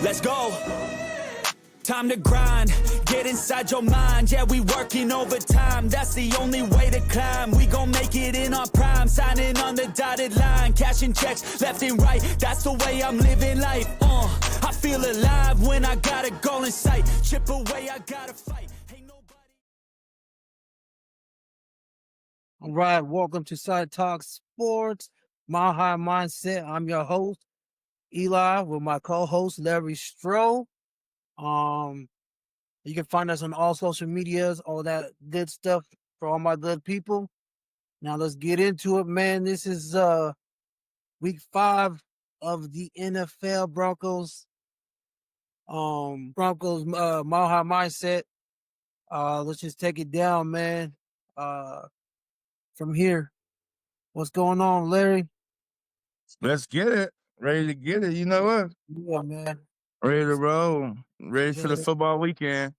Let's go. Time to grind, get inside your mind. Yeah, we working overtime. That's the only way to climb. We gon' make it in our prime. Signing on the dotted line, cashing checks left and right. That's the way I'm living life. I feel alive when I got a goal in sight. Chip away, I gotta fight. Ain't nobody. All right, welcome to Side Talk Sports, My High Mindset. I'm your host, Eli, with my co-host Larry Stroh. You can find us on all social medias, all that good stuff for all my good people. Now let's get into it, man. This is week 5 of the NFL Broncos. Broncos My High Mindset. Let's just take it down, man. From here. What's going on, Larry? Let's get it. Ready to get it. You know what? Yeah, man. Ready to roll. Ready for the football weekend.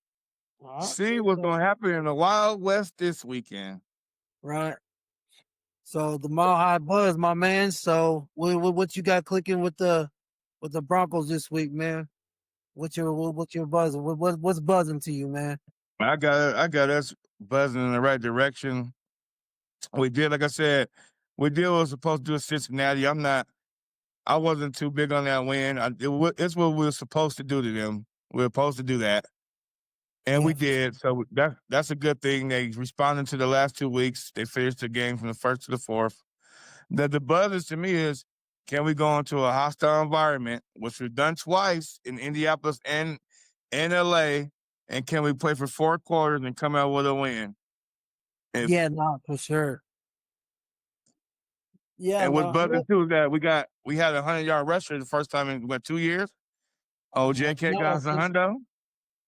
See what's going to happen in the Wild West this weekend. Right. So the Mile High Buzz, my man. So what you got clicking with the Broncos this week, man? What's your buzzing? What's buzzing to you, man? I got us buzzing in the right direction. We did, like I said, we did what we were supposed to do at Cincinnati. I wasn't too big on that win. It's what we were supposed to do to them. We were supposed to do that. And we did. So that's a good thing. They responded to the last 2 weeks. They finished the game from the first to the fourth. The buzz to me is, can we go into a hostile environment, which we've done twice in Indianapolis and LA, and can we play for 4 quarters and come out with a win? For sure. Yeah, and what's buzzing too is that we had a 100-yard rusher the first time in 2 years. JK got us a hundo.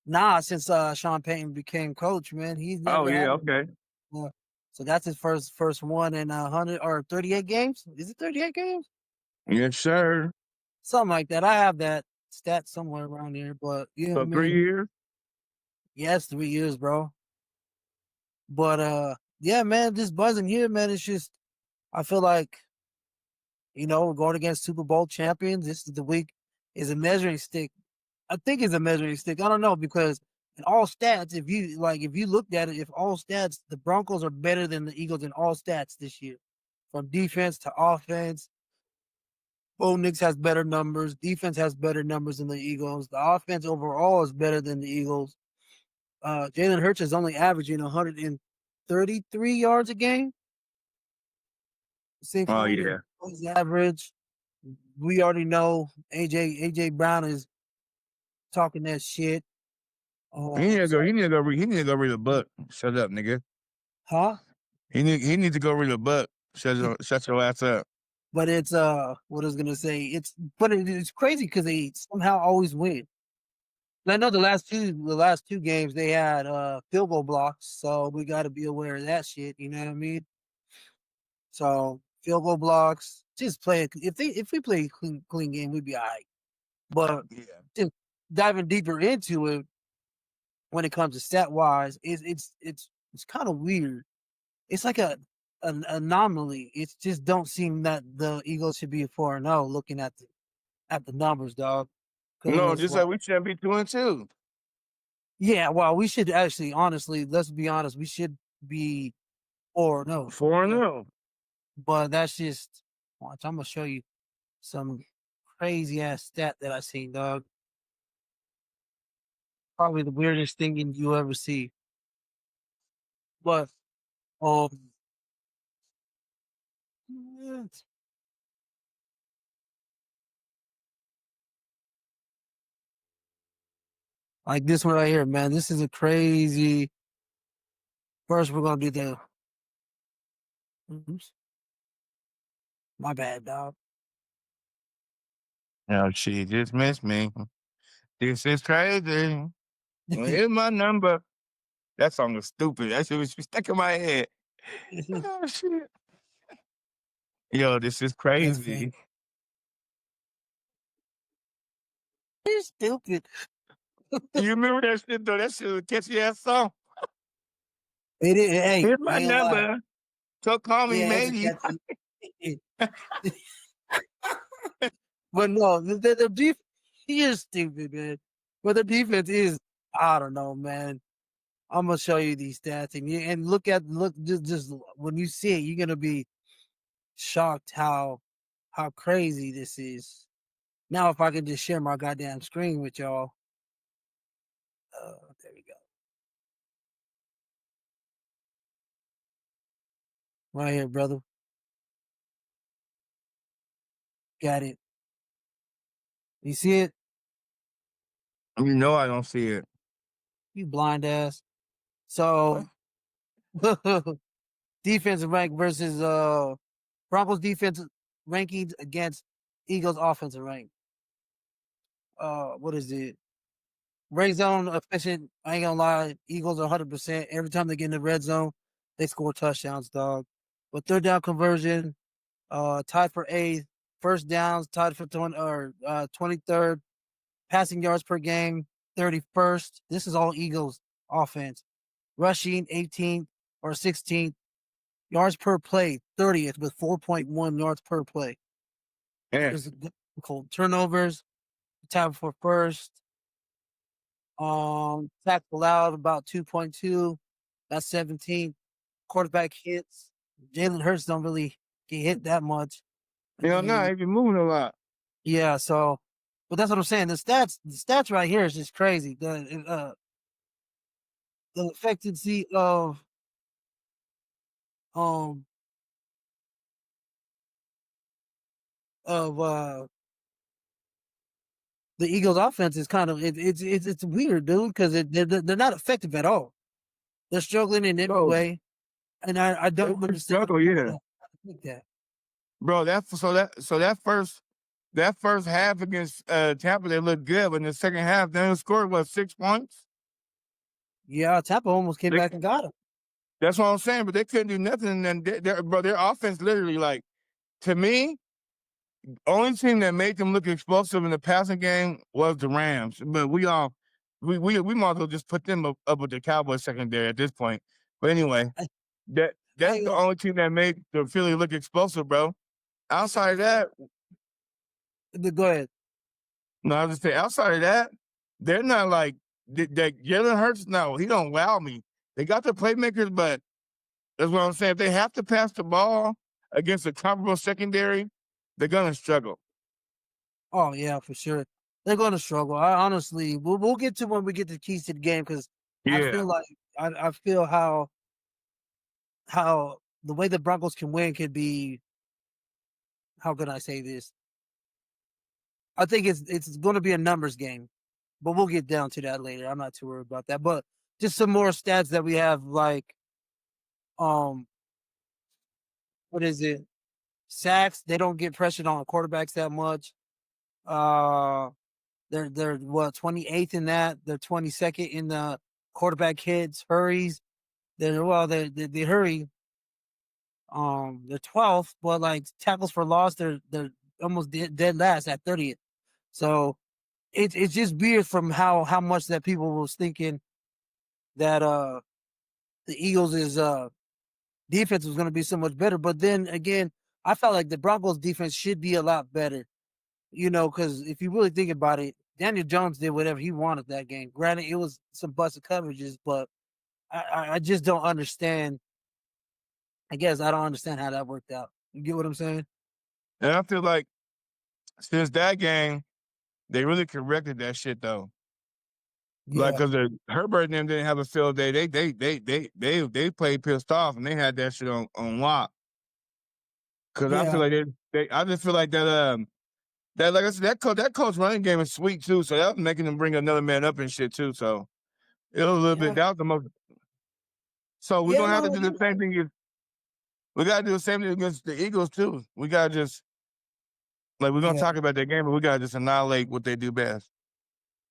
Nah, since Sean Payton became coach, man, he's never okay. So that's his first one in 100 or 38 games. Is it 38 games? Yes, sir. Something like that. I have that stat somewhere around here, but yeah. So 3 years? Yes, 3 years, bro. But yeah, man, just buzzing here, man. It's just, I feel like, we're going against Super Bowl champions. This is the week is a measuring stick. I think it's a measuring stick. I don't know, because in all stats, if you looked at it, if all stats, the Broncos are better than the Eagles in all stats this year, from defense to offense. Bo Nix has better numbers. Defense has better numbers than the Eagles. The offense overall is better than the Eagles. Jalen Hurts is only averaging 133 yards a game. His average. We already know AJ Brown is talking that shit. He need to go read a book. Shut up, nigga. Huh? He needs to go read a book. Shut your ass up. But it's what I was gonna say. It's crazy because they somehow always win. I know the last two games they had field goal blocks, so we got to be aware of that shit. You know what I mean? So field goal blocks, just play. If we play a clean game, we'd be all right. But just diving deeper into it, when it comes to stat wise, it's kind of weird. It's like an anomaly. It just don't seem that the Eagles should be 4-0. Looking at the numbers, dog. No, just like we shouldn't be 2-2. Yeah, well, we should actually, honestly, let's be honest, we should be 4-0. 4-0. But that's just, watch, I'm gonna show you some crazy ass stat that I seen, dog. Probably the weirdest thing you ever see. But like this one right here, man. This is a crazy. First, we're gonna do the. Oops. My bad, dog. Oh, she just missed me. This is crazy. Here's my number. That song was stupid. That shit was stuck in my head. Oh, shit. Yo, this is crazy. You're stupid. You remember that shit, though? That shit was a catchy ass song. It is. Hey, here's my number. So call me, maybe. But no, the beef. You're stupid, man. But the defense is, I don't know, man. I'm gonna show you these stats and look just when you see it, you're gonna be shocked how crazy this is. Now, if I can just share my goddamn screen with y'all, there we go. Right here, brother. Got it. You see it? You know I don't see it. You blind ass. So defensive rank versus Broncos defensive rankings against Eagles offensive rank. What is it? Red zone efficient. I ain't gonna lie. Eagles are 100%. Every time they get in the red zone, they score touchdowns, dog. But third down conversion, tied for 8th. First downs, tied for 23rd. Passing yards per game, 31st. This is all Eagles offense. Rushing, 18th or 16th. Yards per play, 30th with 4.1 yards per play. Yeah. There's cold turnovers, tied for first. Tackle allowed about 2.2. That's 17th. Quarterback hits. Jalen Hurts don't really get hit that much. Hell no, he's been moving a lot. Yeah, so, but that's what I'm saying. The stats right here is just crazy. The effectiveness of the Eagles' offense is kind of it's weird, dude, because they're not effective at all. They're struggling in every way, and I don't understand. Struggle, yeah. That. Bro, that first half against Tampa, they looked good, but in the second half, they only scored 6 points. Yeah, Tampa almost came back and got him. That's what I'm saying, but they couldn't do nothing. And their offense literally, like, to me, only team that made them look explosive in the passing game was the Rams. But we might as well just put them up with the Cowboys secondary at this point. But anyway, that's the only team that made the Philly look explosive, bro. Outside of that, go ahead. No, I was just saying, outside of that, they're not like that. Jalen Hurts, no, he don't wow me. They got the playmakers, but that's what I'm saying. If they have to pass the ball against a comparable secondary, they're gonna struggle. Oh yeah, for sure. They're gonna struggle. I honestly, we'll get to when we get the keys to the game because I feel like I feel how the way the Broncos can win could be. How can I say this? I think it's going to be a numbers game, but we'll get down to that later. I'm not too worried about that. But just some more stats that we have, like, what is it? Sacks. They don't get pressured on quarterbacks that much. They're what 28th in that. They're 22nd in the quarterback hits, hurries. They hurry. They're 12th, but like tackles for loss, they're almost dead last at 30th. So it's just weird from how much that people was thinking that the Eagles' defense was going to be so much better. But then again, I felt like the Broncos' defense should be a lot better. Because if you really think about it, Daniel Jones did whatever he wanted that game. Granted, it was some busted coverages, but I just don't understand. I guess I don't understand how that worked out. You get what I'm saying? And I feel like since that game, they really corrected that shit though. Yeah. Like, because Herbert and them didn't have a field day. They played pissed off and they had that shit on lock. Because I feel like I just feel like that like I said, that coach running game is sweet too. So that was making them bring another man up and shit too. So it was a little bit. That was the most. So we're gonna have to do the same thing. We gotta do the same thing against the Eagles too. We gotta just we're gonna talk about that game, but we gotta just annihilate what they do best.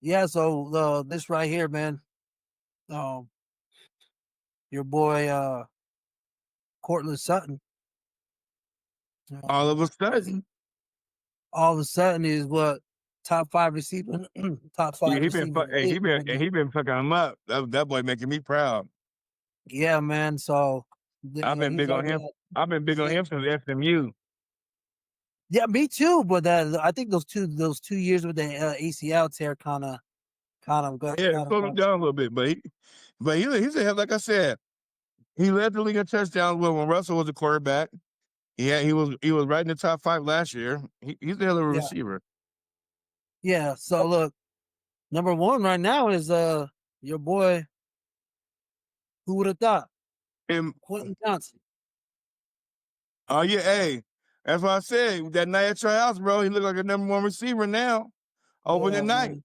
Yeah. So this right here, man. Your boy Cortland Sutton. All of a sudden is what top 5 receiver, top 5. Yeah, he been fucking him up. That boy making me proud. Yeah, man. So I've been big on him. I've been big on him since SMU. Yeah, me too. But I think those 2 years with the ACL tear kind of got Yeah, got him. slowed him down a little bit, but he's a like I said, he led the league in touchdowns when Russell was a quarterback. Yeah, he was right in the top 5 last year. He's a hell of a Yeah, receiver. yeah. So look, number one right now is your boy. Who would have thought? And Quentin Johnson. oh yeah, hey, that's what I said. That night at tryouts, bro, he looked like a number 1 receiver now. Over the Yeah, night, man.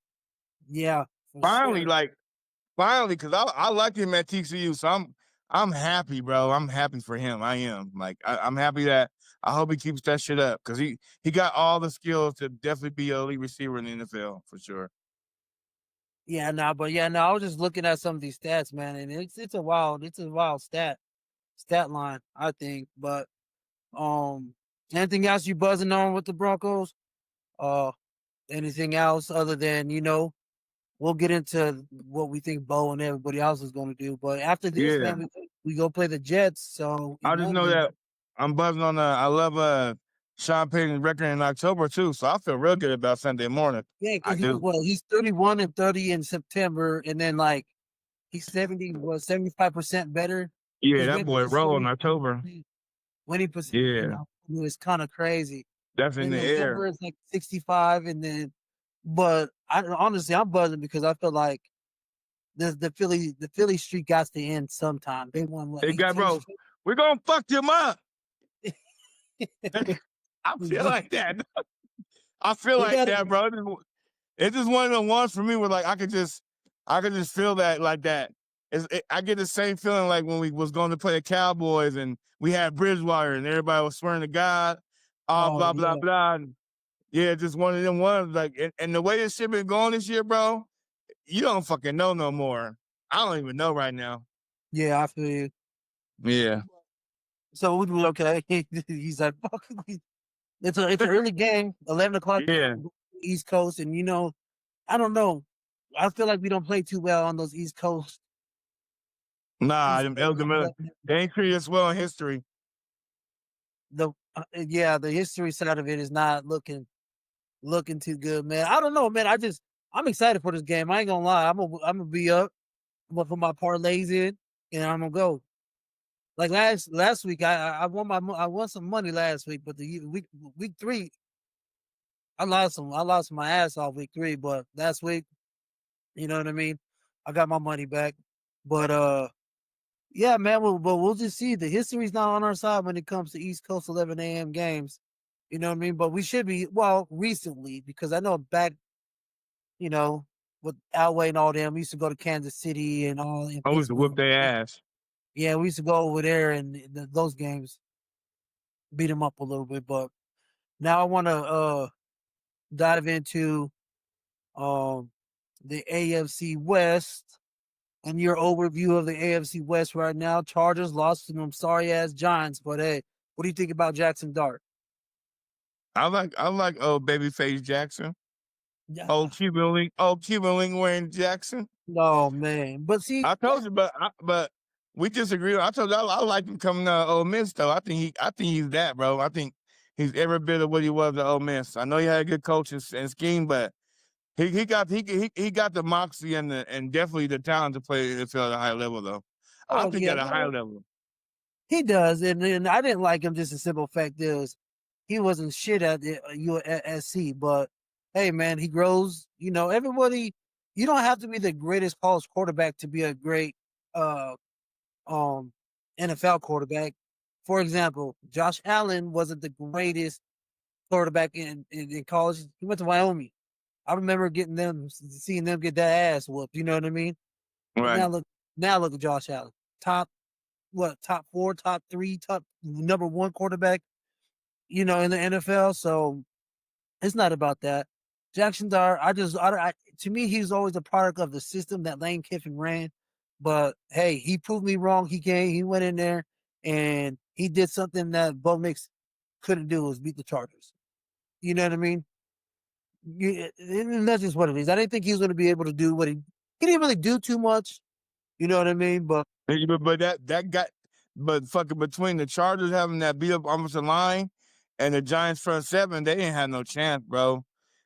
Yeah, for finally, sure. finally, because I liked him at TCU, so I'm happy, bro. I'm happy for him. I am like I'm happy that I hope he keeps that shit up because he got all the skills to definitely be a elite receiver in the NFL for sure. Yeah, no, but yeah, no, I was just looking at some of these stats, man, and it's a wild stat line, I think. But anything else you buzzing on with the Broncos? Uh, anything else other than we'll get into what we think Bo and everybody else is going to do. But after this, Yeah, man, we go play the Jets. So in I just know London, that I'm buzzing on. I love Sean Payton's record in October too, so I feel real good about Sunday morning. yeah, I because do. he's 31-30 in September, and then like he's 75% better. Yeah, His that win boy roll in percentage, October. winning percent, Yeah, it's kind of crazy. that's in In the air. November, it's like 65, and then, but honestly, I'm buzzing because I feel like the Philly streak got to end sometime. They won what Hey, guy, 18 bro, straight. we're gonna fuck them up. I feel like that. I feel They like got that, bro. It's just one of the ones for me where like I could just feel that like that. I get the same feeling like when we was going to play the Cowboys and we had Bridgewater and everybody was swearing to God, Oh blah blah yeah, blah. And yeah, just one of them ones like, and the way this shit been going this year, bro, you don't fucking know no more. I don't even know right now. yeah, I feel you. Yeah, So we do okay. He's like, fuck. It's an early game, 11 o'clock yeah. East Coast, and I don't know. I feel like we don't play too well on those Nah, East them Coast. Elder they ain't treated us well in history. The history side of it is not looking too good, man. I don't know, man. I'm excited for this game. I ain't gonna lie. I'm gonna be up. I'm gonna put my parlays in, and I'm gonna go. Like last week, I won some money last week, but the week 3, I lost my ass off week 3, but last week, you know what I mean. I got my money back, but yeah, man. But we'll just see. The history's not on our side when it comes to East Coast 11 a.m. games. You know what I mean? But we should be recently because I know back, you know, with Elway and all them, we used to go to Kansas City and all in I used to whip Pittsburgh. their ass. Yeah, we used to go over there and those games beat them up a little bit. But now I want to dive into um the AFC West and your overview of the AFC West right now. Chargers lost to them sorry ass Giants, but hey, what do you think about Jackson Dart? I like old babyface Jackson. Yeah, Old Cuban link wearing Jackson. no man, but see, I told you, but we disagree. I told you I like him coming out of Ole Miss though. I think he's that, bro. I think he's every bit of what he was at Ole Miss. I know he had a good coach and scheme, but he got the moxie and definitely the talent to play NFL at a high level though. I oh think yeah, at a high no, level. he does, and I didn't like him. Just a simple fact is, he wasn't shit at USC. But hey, man, he grows. Everybody. You don't have to be the greatest college quarterback to be a great uh um NFL quarterback. For example, Josh Allen wasn't the greatest quarterback in college. He went to Wyoming. I remember seeing them get that ass whooped. You know what I mean? But Right. now look at Josh Allen, top 4, top 3, top number 1 quarterback, in the NFL. So it's not about that. Jackson Dart, to me, he's always a product of the system that Lane Kiffin ran. But hey, he proved me wrong. He went in there and he did something that Bo Nix couldn't do, was beat the Chargers. You know what I mean? And that's just what it is. I didn't think he was going to be able to do he didn't really do too much. You know what I mean? But But fucking between the Chargers having that beat up offensive line And the Giants front seven, they ain't had no chance, bro.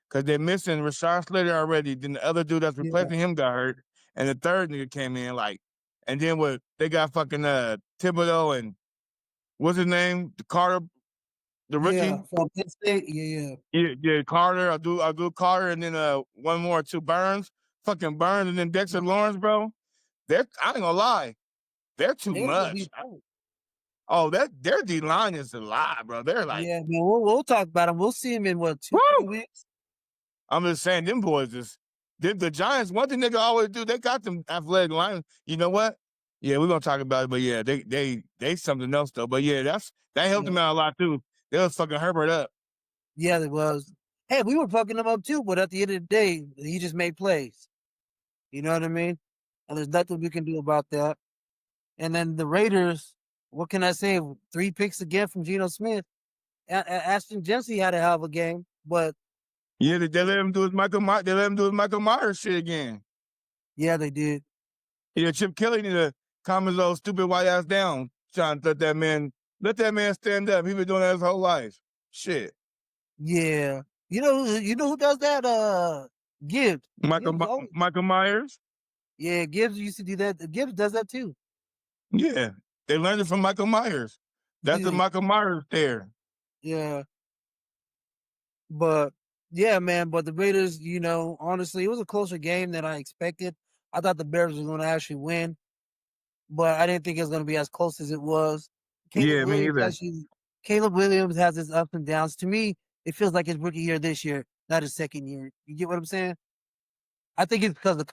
Cause they're missing Rashard Slater already. Then the other dude that's Yeah. replacing him got hurt. And the third nigga came in like, and then what they got fucking Thibodeau and what's his name? The Carter, the Yeah, rookie. from Penn State. Yeah. Yeah, Carter. I'll do Carter and then one more, two Burns. Fucking Burns and then Dexter Lawrence, bro. I ain't gonna lie. They're too They gonna much. be fun. Oh, their D line is a lie, bro. They're like, Yeah, man. We'll talk about him. We'll see him in what 2-3 woo! weeks. I'm just saying, them boys just the Giants. One thing they can always do, they got them athletic line. You know what? Yeah, we're gonna talk about it, but yeah, they something else though. But yeah, that helped Yeah. them out a lot too. They was fucking Herbert up. Yeah, it was. Hey, we were fucking him up too, but at the end of the day, he just made plays. You know what I mean? And there's nothing we can do about that. And then the Raiders, what can I say? 3 picks again from Geno Smith. Ashton Jesse had a hell of a game, but Yeah, they let him do his Michael Myers. They let him do his Michael Myers shit again. yeah, they did. Yeah, Chip Kelly need to calm his old stupid white ass down. Trying to let that man stand up. He been doing that his whole life. Shit. Yeah. You know who does that? Gibbs. Michael Myers. Yeah, Gibbs used to do that. Gibbs does that too. Yeah, they learned it from Michael Myers. That's the Yeah. Michael Myers there. Yeah. But yeah, man. But the Raiders, honestly, it was a closer game than I expected. I thought the Bears were going to actually win, but I didn't think it was going to be as close as it was. Yeah, me either. Caleb Williams has his ups and downs. To me, it feels like his rookie year this year, not his second year. You get what I'm saying? I think it's because of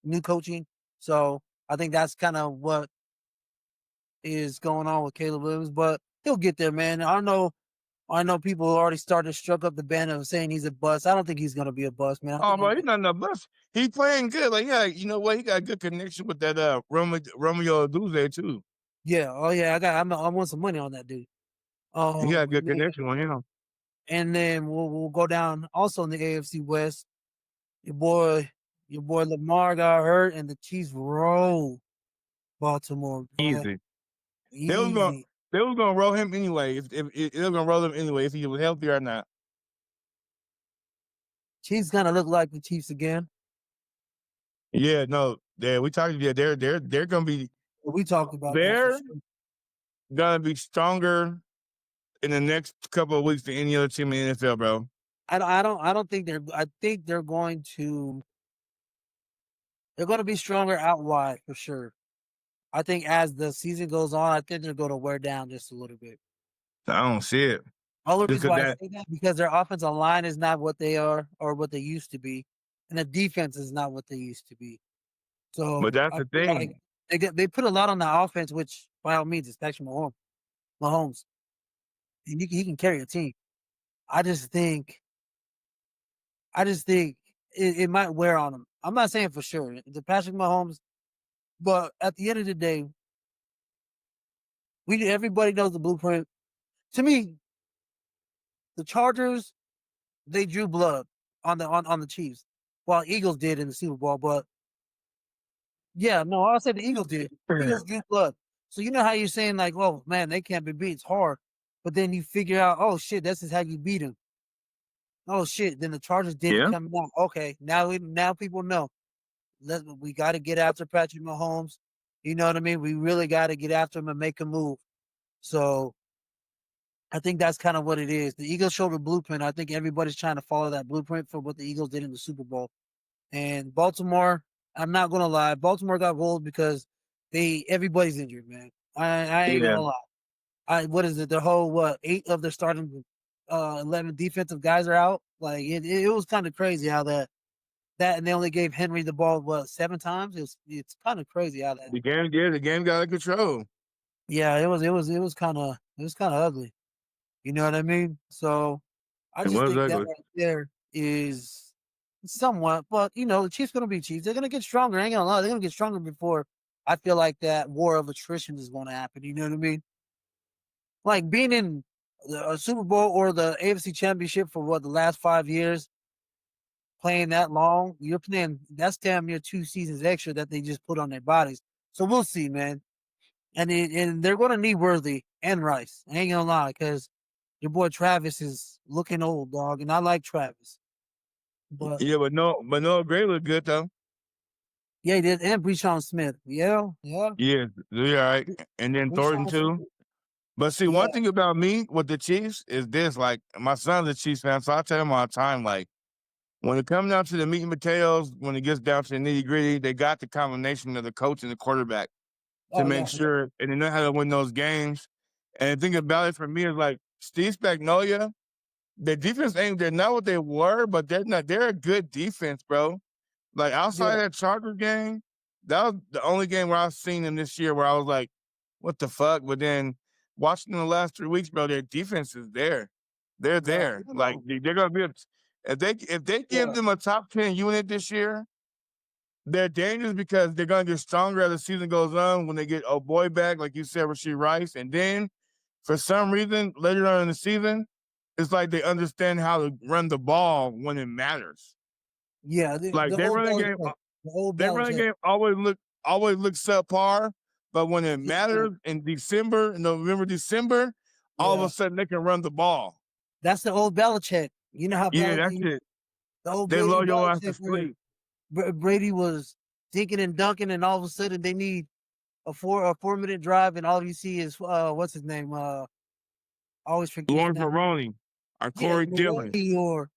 new coaching. So I think that's kind of what is going on with Caleb Williams, but he'll get there, man. I know people already started struck up the banner of saying he's a bust. I don't think he's gonna be a bust, man. Oh, bro, he's not no bust. He playing good. Like, yeah, you know what? He got a good connection with that Romeo Duze too. Yeah. Oh yeah. I want some money on that dude. He got a good connection with him. And then we'll go down also in the AFC West. Your boy Lamar got hurt, and the Chiefs rolled Baltimore. Boy. Easy. They was gonna roll him anyway. If they were gonna roll him anyway, if he was healthy or not. Chiefs gonna look like the Chiefs again. Yeah, no, we talked. Yeah, they're gonna be. We talked about they're that for sure. gonna be stronger in the next couple of weeks than any other team in the NFL, bro. I don't think I think they're going to be stronger out wide for sure. I think as the season goes on, I think they're going to wear down just a little bit. I don't see it. Only reason why I say that because their offensive line is not what they are or what they used to be, and the defense is not what they used to be. So, but that's the thing. Like they put a lot on the offense, which by all means, especially Mahomes, and he can carry a team. I just think it might wear on him. I'm not saying for sure the Patrick Mahomes, but at the end of the day, everybody knows the blueprint. To me, the Chargers, they drew blood on the Chiefs, while Eagles did in the Super Bowl. But yeah, no, I'll say the Eagles did. Eagles drew blood. So you know how you're saying like, oh man, they can't be beat. It's hard. But then you figure out, oh shit, this is how you beat them. Oh shit, then the Chargers didn't come out. Okay, now people know. We got to get after Patrick Mahomes. You know what I mean? We really got to get after him and make a move. So I think that's kind of what it is. The Eagles showed a blueprint. I think everybody's trying to follow that blueprint for what the Eagles did in the Super Bowl. And Baltimore, I'm not gonna lie, Baltimore got rolled because everybody's injured, man. I ain't gonna lie. What is it? The whole 8 of their starting 11 defensive guys are out. Like it was kind of crazy how that and they only gave Henry the ball 7 times. It's kind of crazy how that the game got out of control. Yeah, it was kind of ugly. You know what I mean? So I just think that right there is somewhat, but the Chiefs gonna be Chiefs. They're gonna get stronger. I ain't gonna lie, they're gonna get stronger before I feel like that war of attrition is gonna happen. You know what I mean? Like being in a Super Bowl or the AFC Championship for the last 5 years, playing that long, you're playing that's damn near 2 seasons extra that they just put on their bodies. So we'll see, man. And they're gonna need Worthy and Rice. I ain't gonna lie, because your boy Travis is looking old, dog, and I like Travis. But Yeah, but Noah Gray looked good though. yeah, he did, and Breeshawn Smith. Yeah. Yeah, yeah, right. And then Thornton Breeshawn too. Smith. But see, Yeah. one thing about me with the Chiefs is this: like my son's a Chiefs fan, so I tell him all the time, like when it comes down to the meat and potatoes, when it gets down to the nitty gritty, they got the combination of the coach and the quarterback to Oh make yeah. sure, and they know how to win those games. And the thing about it for me is like Steve Spagnuolo, the defense ain't they're not what they were, but they're a good defense, bro. Like outside Yeah. that Chargers game, that was the only game where I've seen them this year where I was like, what the fuck? But then watching the last 3 weeks, bro, their defense is there. They're Yeah. there. Like they're gonna be if they give them a top 10 unit this year, they're dangerous because they're gonna get stronger as the season goes on when they get a boy back, like you said, Rasheed Rice. And then for some reason, later on in the season, it's like they understand how to run the ball when it matters. Yeah. Like The old Belichick. The old their running Belichick. game always look subpar, but when it Yeah. matters in December, November, December, all of Yeah. a sudden they can run the ball. That's the old Belichick. You know how Yeah, that's it. the old They Brady load your ass to Belichick where sleep. Brady was dinking and dunking, and all of a sudden they need a 4-minute drive, and all you see is what's his name? I always forget his Lawrence name. Maroney or Yeah, Corey Dillon. Maroney or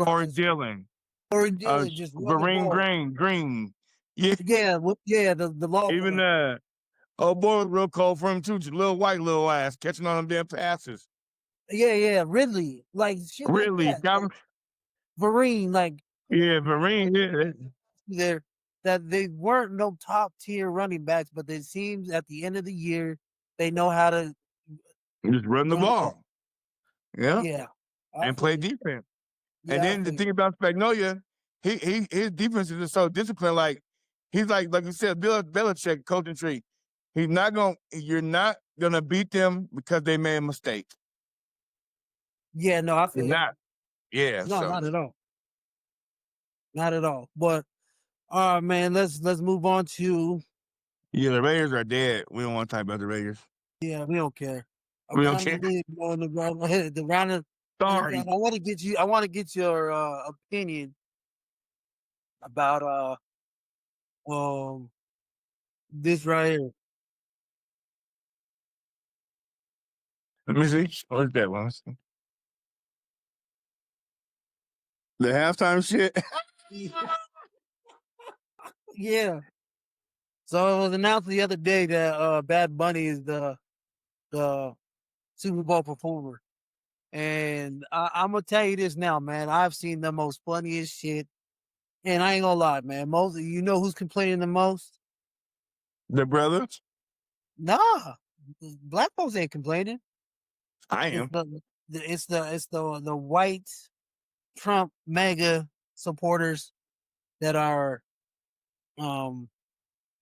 Corey Dillon. Corey Dillon just run the Vereen ball. Green. Yeah, Yeah, the law even boy. old boy was real cold for him too. Just little white little ass catching on them damn passes. Yeah, Ridley, like shit like Really, that. Like, got Vereen, like yeah, Vereen. Yeah, there that they weren't no top tier running backs, but it seems at the end of the year they know how to just run the run the ball. ball. Yeah, Yeah, and play defense. And Yeah, then the thing about Spagnuolo, his defense is just so disciplined. Like he's like you said, Bill Belichick coaching tree. You're not gonna beat them because they made a mistake. yeah. No, I You're feel not. Yeah. no, So not at all, not at all. But all right, man, let's move on to yeah, the Raiders are dead. We don't want to talk about the Raiders. yeah, we don't care. We don't Around the care. league, on the round of Sorry. I want to get your opinion about this right here. Let me see. What's that one? The halftime shit. Yeah. So it was announced the other day that Bad Bunny is the Super Bowl performer. And I'm gonna tell you this now, man. I've seen the most funniest shit. And I ain't gonna lie, man. Most you know who's complaining the most? The brothers. Nah. Black folks ain't complaining. I It's am. the white Trump mega supporters that are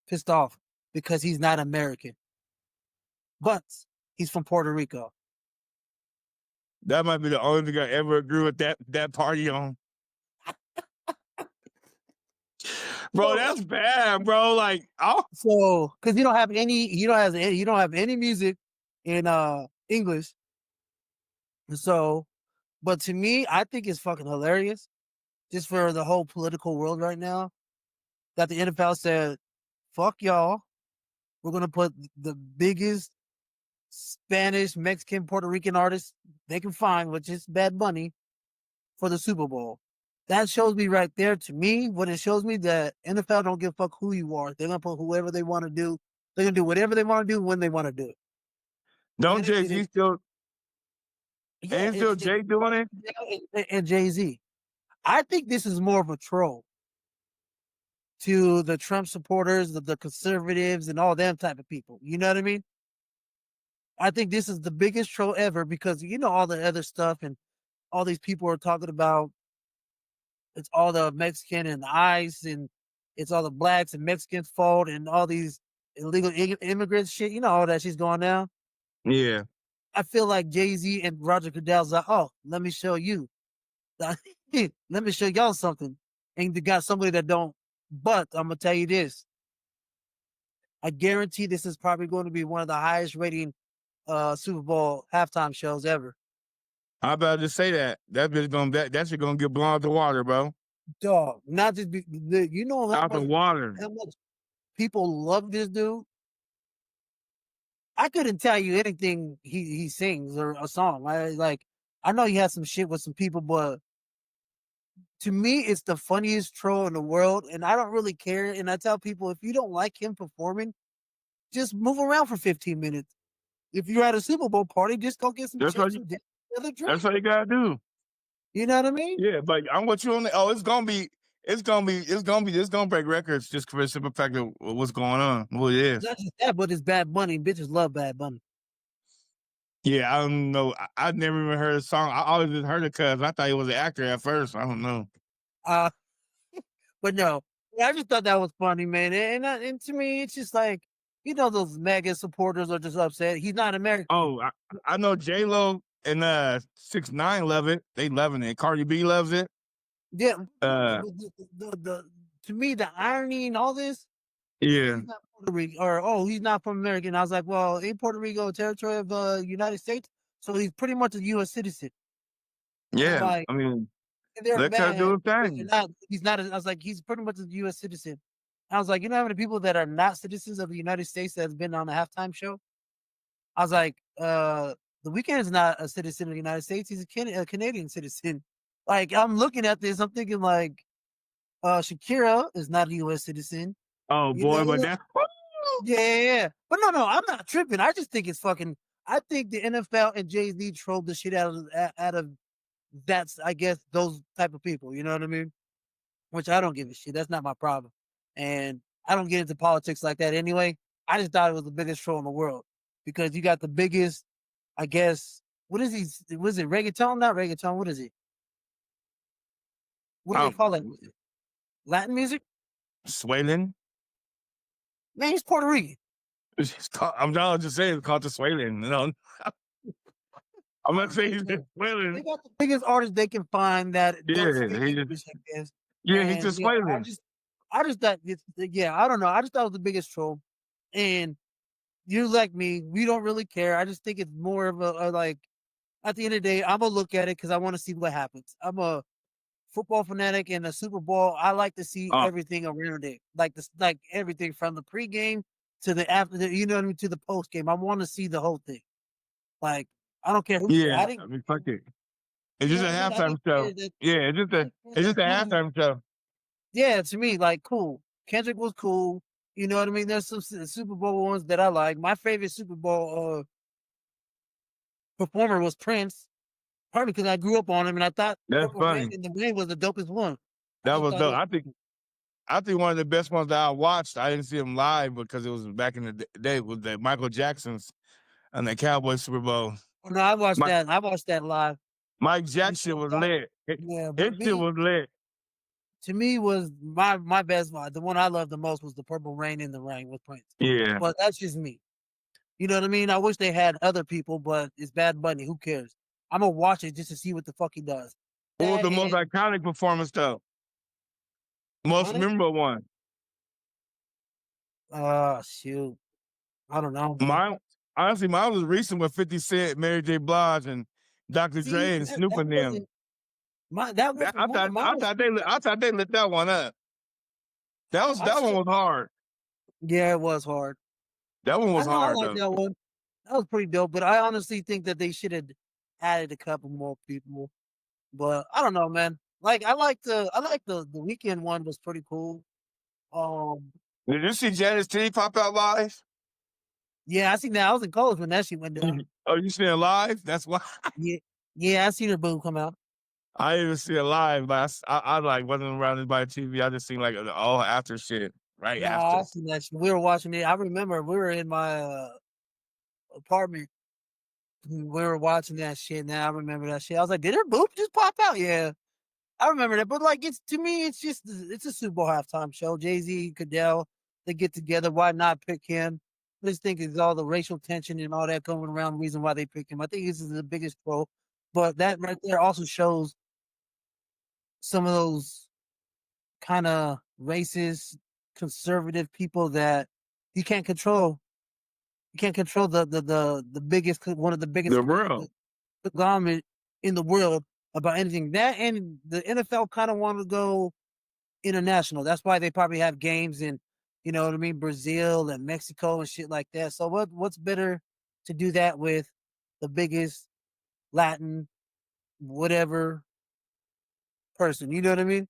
pissed off because he's not American. But he's from Puerto Rico. That might be the only thing I ever agree with that party on. Bro, that's bad, bro. Like, oh, So because you don't have any music in English. So but to me, I think it's fucking hilarious just for the whole political world right now that the NFL said, fuck y'all. We're gonna put the biggest Spanish, Mexican, Puerto Rican artist they can find, which is Bad Bunny, for the Super Bowl. That shows me right there, to me, what it shows me that NFL don't give a fuck who you are. They're gonna put whoever they want to do. They're gonna do whatever they want to do when they want to do it. don't Jay-Z still ain't still Jay doing it? And Jay-Z. I think this is more of a troll to the Trump supporters, the conservatives, and all them type of people. You know what I mean? I think this is the biggest troll ever because you know all the other stuff and all these people are talking about it's all the Mexican and the ICE and it's all the blacks and Mexicans' fault and all these illegal immigrants shit. You know all that shit's going down. Yeah. I feel like Jay-Z and Roger Goodell's like, oh, let me show you. let me show y'all something. And they got somebody that don't. But I'm gonna tell you this. I guarantee this is probably going to be one of the highest rating Super Bowl halftime shows ever. I about to say that. That shit gonna get blown out the water, bro. Dog, not just you know Out the water. how much people love this dude. I couldn't tell you anything he sings or a song. I know he has some shit with some people, but to me, it's the funniest troll in the world, and I don't really care. And I tell people, if you don't like him performing, just move around for 15 minutes. If you're at a Super Bowl party, just go get some That's what chips you, and other drink. that's what you gotta do. You know what I mean? Yeah, but I'm with you on the. Oh, it's gonna break records just for the simple fact of what's going on, what it is. Not just that, but it's Bad Bunny. Bitches love Bad Bunny. Yeah, I don't know. I never even heard a song. I always just heard it because I thought he was an actor at first. I don't know. Uh, but no, I just thought that was funny, man. And to me, it's just like, you know, those mega supporters are just upset. He's not American. Oh, I know J Lo and 6ix9ine love it. They loving it. Cardi B loves it. Yeah. Uh, To me, the irony in all this, yeah, he's not Puerto Rico, or he's not from America. And I was like, well, ain't Puerto Rico a territory of the United States? So he's pretty much a U.S. citizen. And I'm yeah. like, I mean, and they're let her mad. do her But thing. he's not. I was like, he's pretty much a U.S. citizen. I was like, you know how many people that are not citizens of the United States that's been on the halftime show? I was like, The Weeknd is not a citizen of the United States. He's a Canadian citizen. Like, I'm looking at this, I'm thinking like, Shakira is not a U.S. citizen. Oh You boy, but know? that. Yeah. But no, I'm not tripping. I just think it's fucking. I think the NFL and Jay-Z trolled the shit out of that's, I guess, those type of people. You know what I mean? Which I don't give a shit. That's not my problem. And I don't get into politics like that anyway. I just thought it was the biggest troll in the world because you got the biggest, I guess, what is he? Was it reggaeton? Not reggaeton. What is it? What do they call it? Latin music? Swaylen. Man, he's Puerto Rican. I'm not just saying it's called the Swaylen. You know, I'm not saying he's just They Swaylen. got the biggest artist they can find that don't Yeah, speak he just English, I guess. yeah, he's And just yeah, Swaylen. I just thought I don't know. I just thought it was the biggest troll. And you like me, we don't really care. I just think it's more of a like at the end of the day, I'm gonna look at it because I want to see what happens. I'm a football fanatic and a Super Bowl. I like to see Oh, everything around it. Like everything from the pregame to the after the, you know what I mean, to the post game. I want to see the whole thing. Like, I don't care who's there. yeah. I I didn't, mean, fuck it. It's you just know a what I mean? I halftime didn't care show. that Yeah, it's just a halftime show. yeah, to me, like, cool. Kendrick was cool. You know what I mean? There's some Super Bowl ones that I like. My favorite Super Bowl performer was Prince, partly because I grew up on him and I thought That's Purple Rain funny. in the Rain was the dopest one. I That just was thought dope. it. I think one of the best ones that I watched. I didn't see him live because it was back in the day with the Michael Jackson's and the Cowboys Super Bowl. Oh, no, I watched Mike that. I watched that live. Mike I just Jackson thought was that. lit. Yeah, but His shit me, was lit. to me, was my best one. The one I loved the most was the Purple Rain in the Rain with Prince. Yeah. But that's just me. You know what I mean? I wish they had other people, but it's Bad Bunny. Who cares? I'm gonna watch it just to see what the fuck he does. What was That the most and iconic performance though? Most iconic. memorable one. Shoot. I don't know, man. Mine honestly, mine was recent with 50 Cent, Mary J. Blige, and Dr. See, Dre and Snoop that and them. wasn't that That, wasn't mine. Mine was I thought they lit that one up. I That one still was hard. yeah, it was hard. That one I was know I hard like though. that one. That was pretty dope, but I honestly think that they should have added a couple more people. But I don't know, man. Like I like the weekend one was pretty cool. Um Did you see Janice T pop out live? yeah, I seen that. I was in college when that shit went down. Oh, you seen it live? That's why Yeah. Yeah, I seen her boob come out. I didn't even see it live. But I like wasn't around it by TV. I just seen like all after shit right No, after. I seen that shit. We were watching it. I remember we were in my apartment. We were watching that shit. Now I remember that shit. I was like, did her boob just pop out? Yeah. I remember that. But like it's to me, it's a Super Bowl halftime show. Jay-Z, Cadell, they get together. Why not pick him? I just think it's all the racial tension and all that going around, the reason why they pick him. I think this is the biggest pro. But that right there also shows some of those kind of racist, conservative people that you can't control. You can't control the biggest one of the biggest The real. conglomerate in the world about anything. That and the NFL kind of want to go international. That's why they probably have games in, you know what I mean, Brazil and Mexico and shit like that. So what's better to do that with the biggest Latin whatever person? You know what I mean?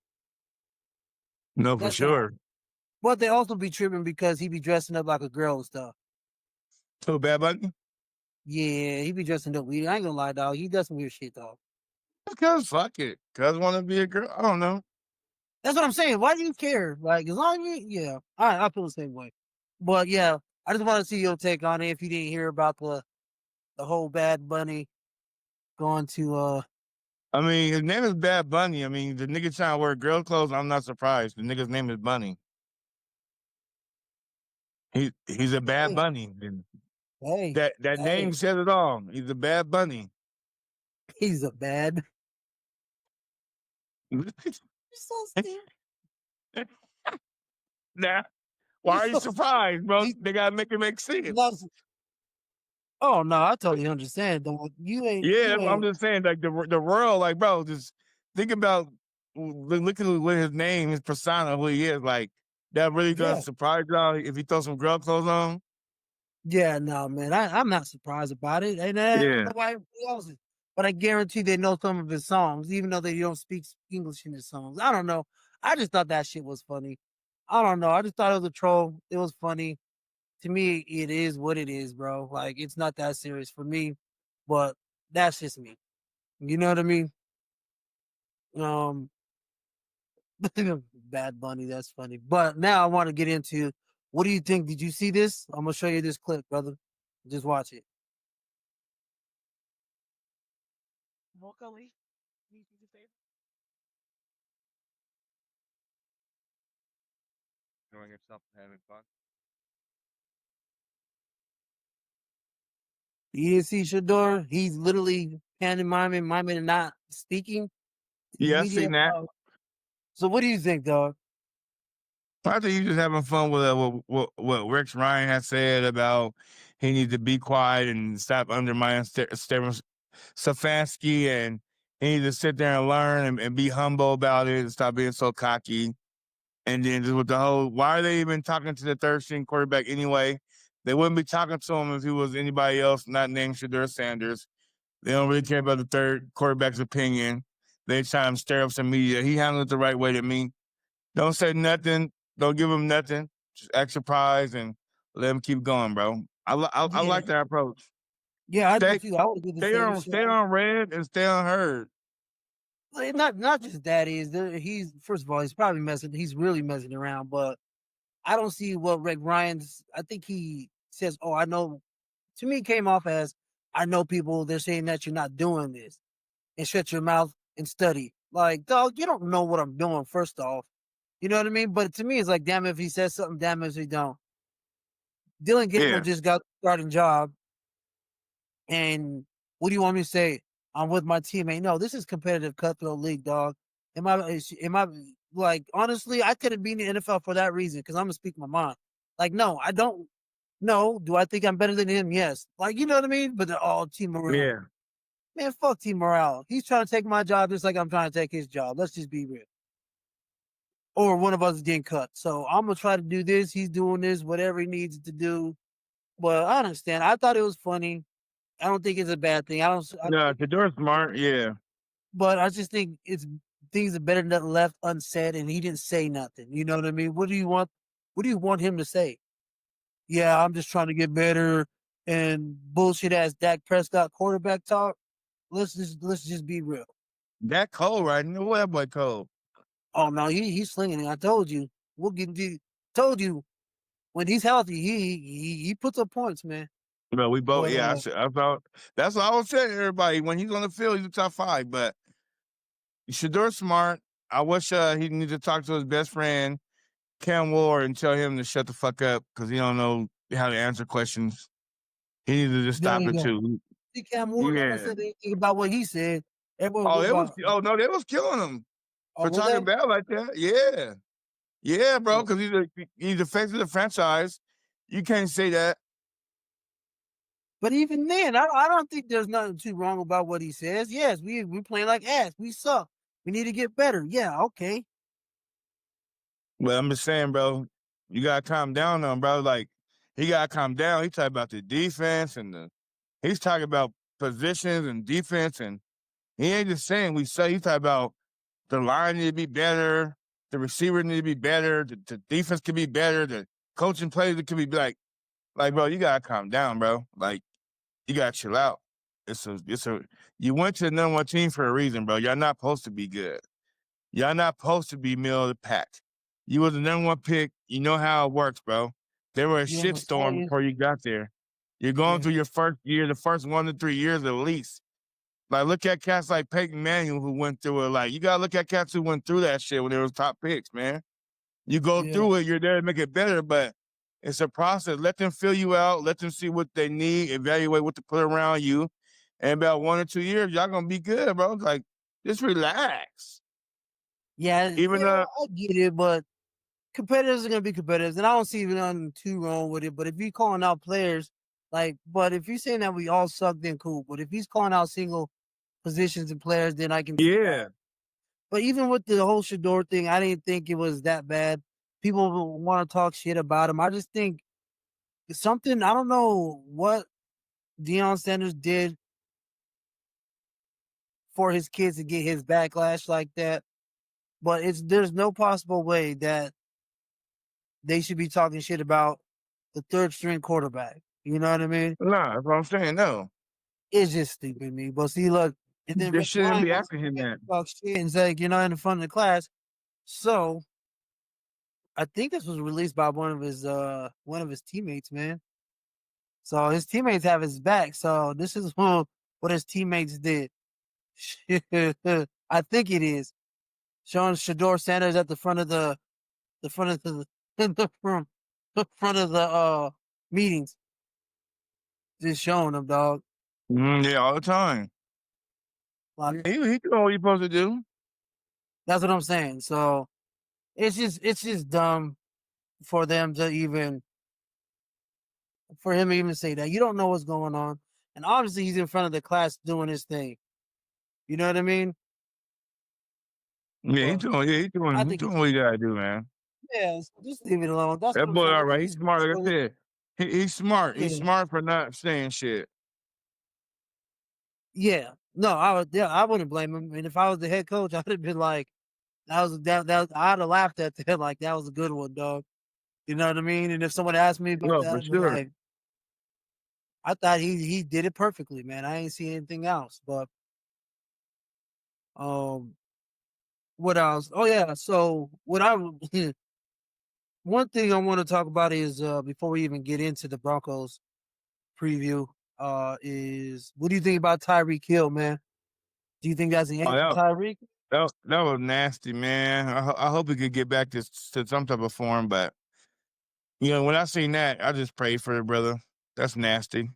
No, for That's all. sure. But they also be tripping because he be dressing up like a girl and stuff. Too bad, buddy. Yeah, he be dressing up weird. I ain't gonna lie, dog. He does some weird shit, dog. Cause fuck it. Cause want to be a girl. I don't know. That's what I'm saying. Why do you care? Like, as long as you, yeah, I feel the same way. But yeah, I just want to see your take on it. If you didn't hear about the whole Bad Bunny going to I mean, his name is Bad Bunny. I mean, the nigga trying to wear girl clothes. I'm not surprised. The nigga's name is Bunny. He's a Bad hey, Bunny. hey, That hey, name says it all. He's a Bad Bunny. he's a bad. You're so stupid. Nah, why You're are you so surprised, bro? stupid. They gotta make it make sense. Oh no, I totally understand. Though you ain't, Yeah, you that's what I'm ain't. just saying. Like the world, like bro, just think about looking at his name, his persona, who he is. Like that really gonna Yeah, surprise y'all if he throw some girl clothes on. yeah, no, man. I'm not surprised about it, and I don't Yeah, know why everybody else is. But I guarantee they know some of his songs, even though they don't speak English in his songs. I don't know. I just thought that shit was funny. I don't know. I just thought it was a troll. It was funny. To me, it is what it is, bro. Like it's not that serious for me, but that's just me. You know what I mean? Um, Bad Bunny, that's funny. But now I want to get into what do you think? Did you see this? I'm gonna show you this clip, brother. Just watch it. enjoying yourself, having fun. You didn't see Shador? He's literally pantomiming, miming, and not speaking to the Yeah, I media. seen that. So what do you think, dog? I think he's just having fun with what Rex Ryan has said about he needs to be quiet and stop undermining Stefanski, and he needs to sit there and learn and be humble about it and stop being so cocky. And then just with the whole, why are they even talking to the third string quarterback anyway? They wouldn't be talking to him if he was anybody else not named Shador Sanders. They don't really care about the third quarterback's opinion. They try to stir up some media. He handled it the right way to me. Don't say nothing. Don't give him nothing. Just act surprised and let him keep going, bro. I Yeah, like that approach. yeah, I do Stay too. I would do the same shit. stay on red and stay unheard. Not just that is he's first of all he's probably messing. He's really messing around, but I don't see what Rick Ryan's. I think he says, "Oh, I know." To me, it came off as, "I know people. They're saying that you're not doing this, and shut your mouth and study." Like, dog, you don't know what I'm doing. First off, you know what I mean. But to me, it's like, damn if he says something, damn if he don't. Dylan Gabriel Yeah. just got a starting job, and what do you want me to say? I'm with my teammate. No, this is competitive cutthroat league, dog. Am I like honestly? I couldn't be in the NFL for that reason because I'm gonna speak my mind. Like, no, I don't. No, do I think I'm better than him? Yes. Like, you know what I mean? But they're all team morale. Yeah. Man, fuck team morale. He's trying to take my job just like I'm trying to take his job. Let's just be real. Or one of us is getting cut. So I'm gonna try to do this. He's doing this, whatever he needs to do. But I understand. I thought it was funny. I don't think it's a bad thing. I don't. I No, think, Shador's smart. Yeah. but I just think it's things are better than left unsaid, and he didn't say nothing. You know what I mean? What do you want? What do you want him to say? Yeah, I'm just trying to get better and bullshit ass Dak Prescott quarterback talk. Let's just be real. That cold, right? No way, that boy cold. Oh no, he's slinging it. I told you. We'll get told you when he's healthy, he puts up points, man. But we both, But yeah, I thought that's what I was saying to everybody. When he's on the field, he's a top five. But Shador's smart. I wish he needed to talk to his best friend, Cam Ward, and tell him to shut the fuck up because he don't know how to answer questions. He needs to just there stop you it go. too. See, Cam Ward never Yeah. said anything about what he said. Everyone Oh, go it was. about. Oh no, they was killing him Oh, for were talking they? bad like that. Yeah, yeah, bro. Oh, Because he's the face of the franchise. You can't say that. But even then, I don't think there's nothing too wrong about what he says. Yes, we playing like ass. We suck. We need to get better. Yeah, okay. But I'm just saying, bro, you gotta calm down on, bro. Like he gotta calm down. He talking about the defense and he's talking about positions and defense, and he ain't just saying we say. He's talking about the line need to be better, the receiver need to be better, the defense could be better, the coaching players could be like, bro, you gotta calm down, bro. Like you gotta chill out. You went to the number one team for a reason, bro. Y'all not supposed to be good. Y'all not supposed to be middle of the pack. You was the number one pick. You know how it works, bro. They were a You know what I'm shitstorm saying? before you got there. You're going Yeah. through your first year, the first 1 to 3 years at least. Like, look at cats like Peyton Manning who went through it. Like, you gotta look at cats who went through that shit when they was top picks, man. You go Yeah. through it, you're there to make it better, but it's a process. Let them fill you out, let them see what they need, evaluate what to put around you. And about 1 or 2 years, y'all gonna be good, bro. Like, just relax. Yeah, Even I get it, but competitors are gonna be competitors, and I don't see nothing too wrong with it. But if you're calling out players, but if you're saying that we all suck, then cool. But if he's calling out single positions and players, then I can see that. yeah. But even with the whole Shador thing, I didn't think it was that bad. People want to talk shit about him. I just think it's something. I don't know what Deion Sanders did for his kids to get his backlash like that, but there's no possible way that they should be talking shit about the third string quarterback. You know what I mean? Nah, that's what I'm saying. No. It's just stupid to me. But see, look, and then They Rick shouldn't Ryan be goes asking him and that. talks shit and say, you're not in the front of the class. So I think this was released by one of his teammates, man. So his teammates have his back. So this is what his teammates did. I think it is showing Shador Sanders at the front of the front of the front of the meetings. Just showing them, dog. Yeah, all the time. Like He doing what he's supposed to do. that's what I'm saying. So it's just dumb for them to even for him to even say that. You don't know what's going on. And obviously he's in front of the class doing his thing. You know what I mean? Yeah, But I he's think doing what he gotta do, man. just leave it alone. That's That what I'm boy saying. all right. He's smart, like I said. He's smart. He's Yeah. smart for not saying shit. Yeah. No, I wouldn't blame him. And if I was the head coach, I'd have been like, I'd have laughed at that like that was a good one, dog. You know what I mean? And if someone asked me about No, that, for I'd be sure. like, I thought he did it perfectly, man. I ain't see anything else. But um what else? Oh yeah, so one thing I want to talk about is before we even get into the Broncos preview, is what do you think about Tyreek Hill, man? Do you think that's a Oh, yank for Tyreek? that was nasty, man. I hope he could get back to some type of form, but when I seen that, I just prayed for the brother. That's nasty.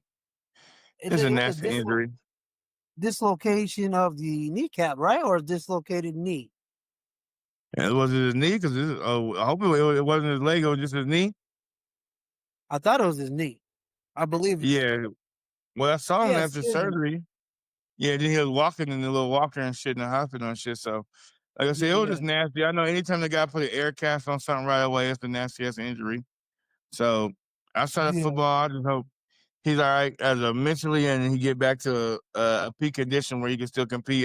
It's a It was a nasty injury. dislocation of the kneecap, right? Or dislocated knee? And was it his knee? Because I hope it wasn't his leg. It was just his knee. I thought it was his knee. I believe it's his Yeah. knee. Well, I saw him Yeah, after seriously. surgery. Yeah, then he was walking in the little walker and shit in the hospital and shit. So, like I said, it was Yeah, just nasty. I know anytime the guy put an air cast on something right away, it's the nastiest injury. So, outside of yeah, football, I just hope he's all right as a mentally and he get back to a peak condition where he can still compete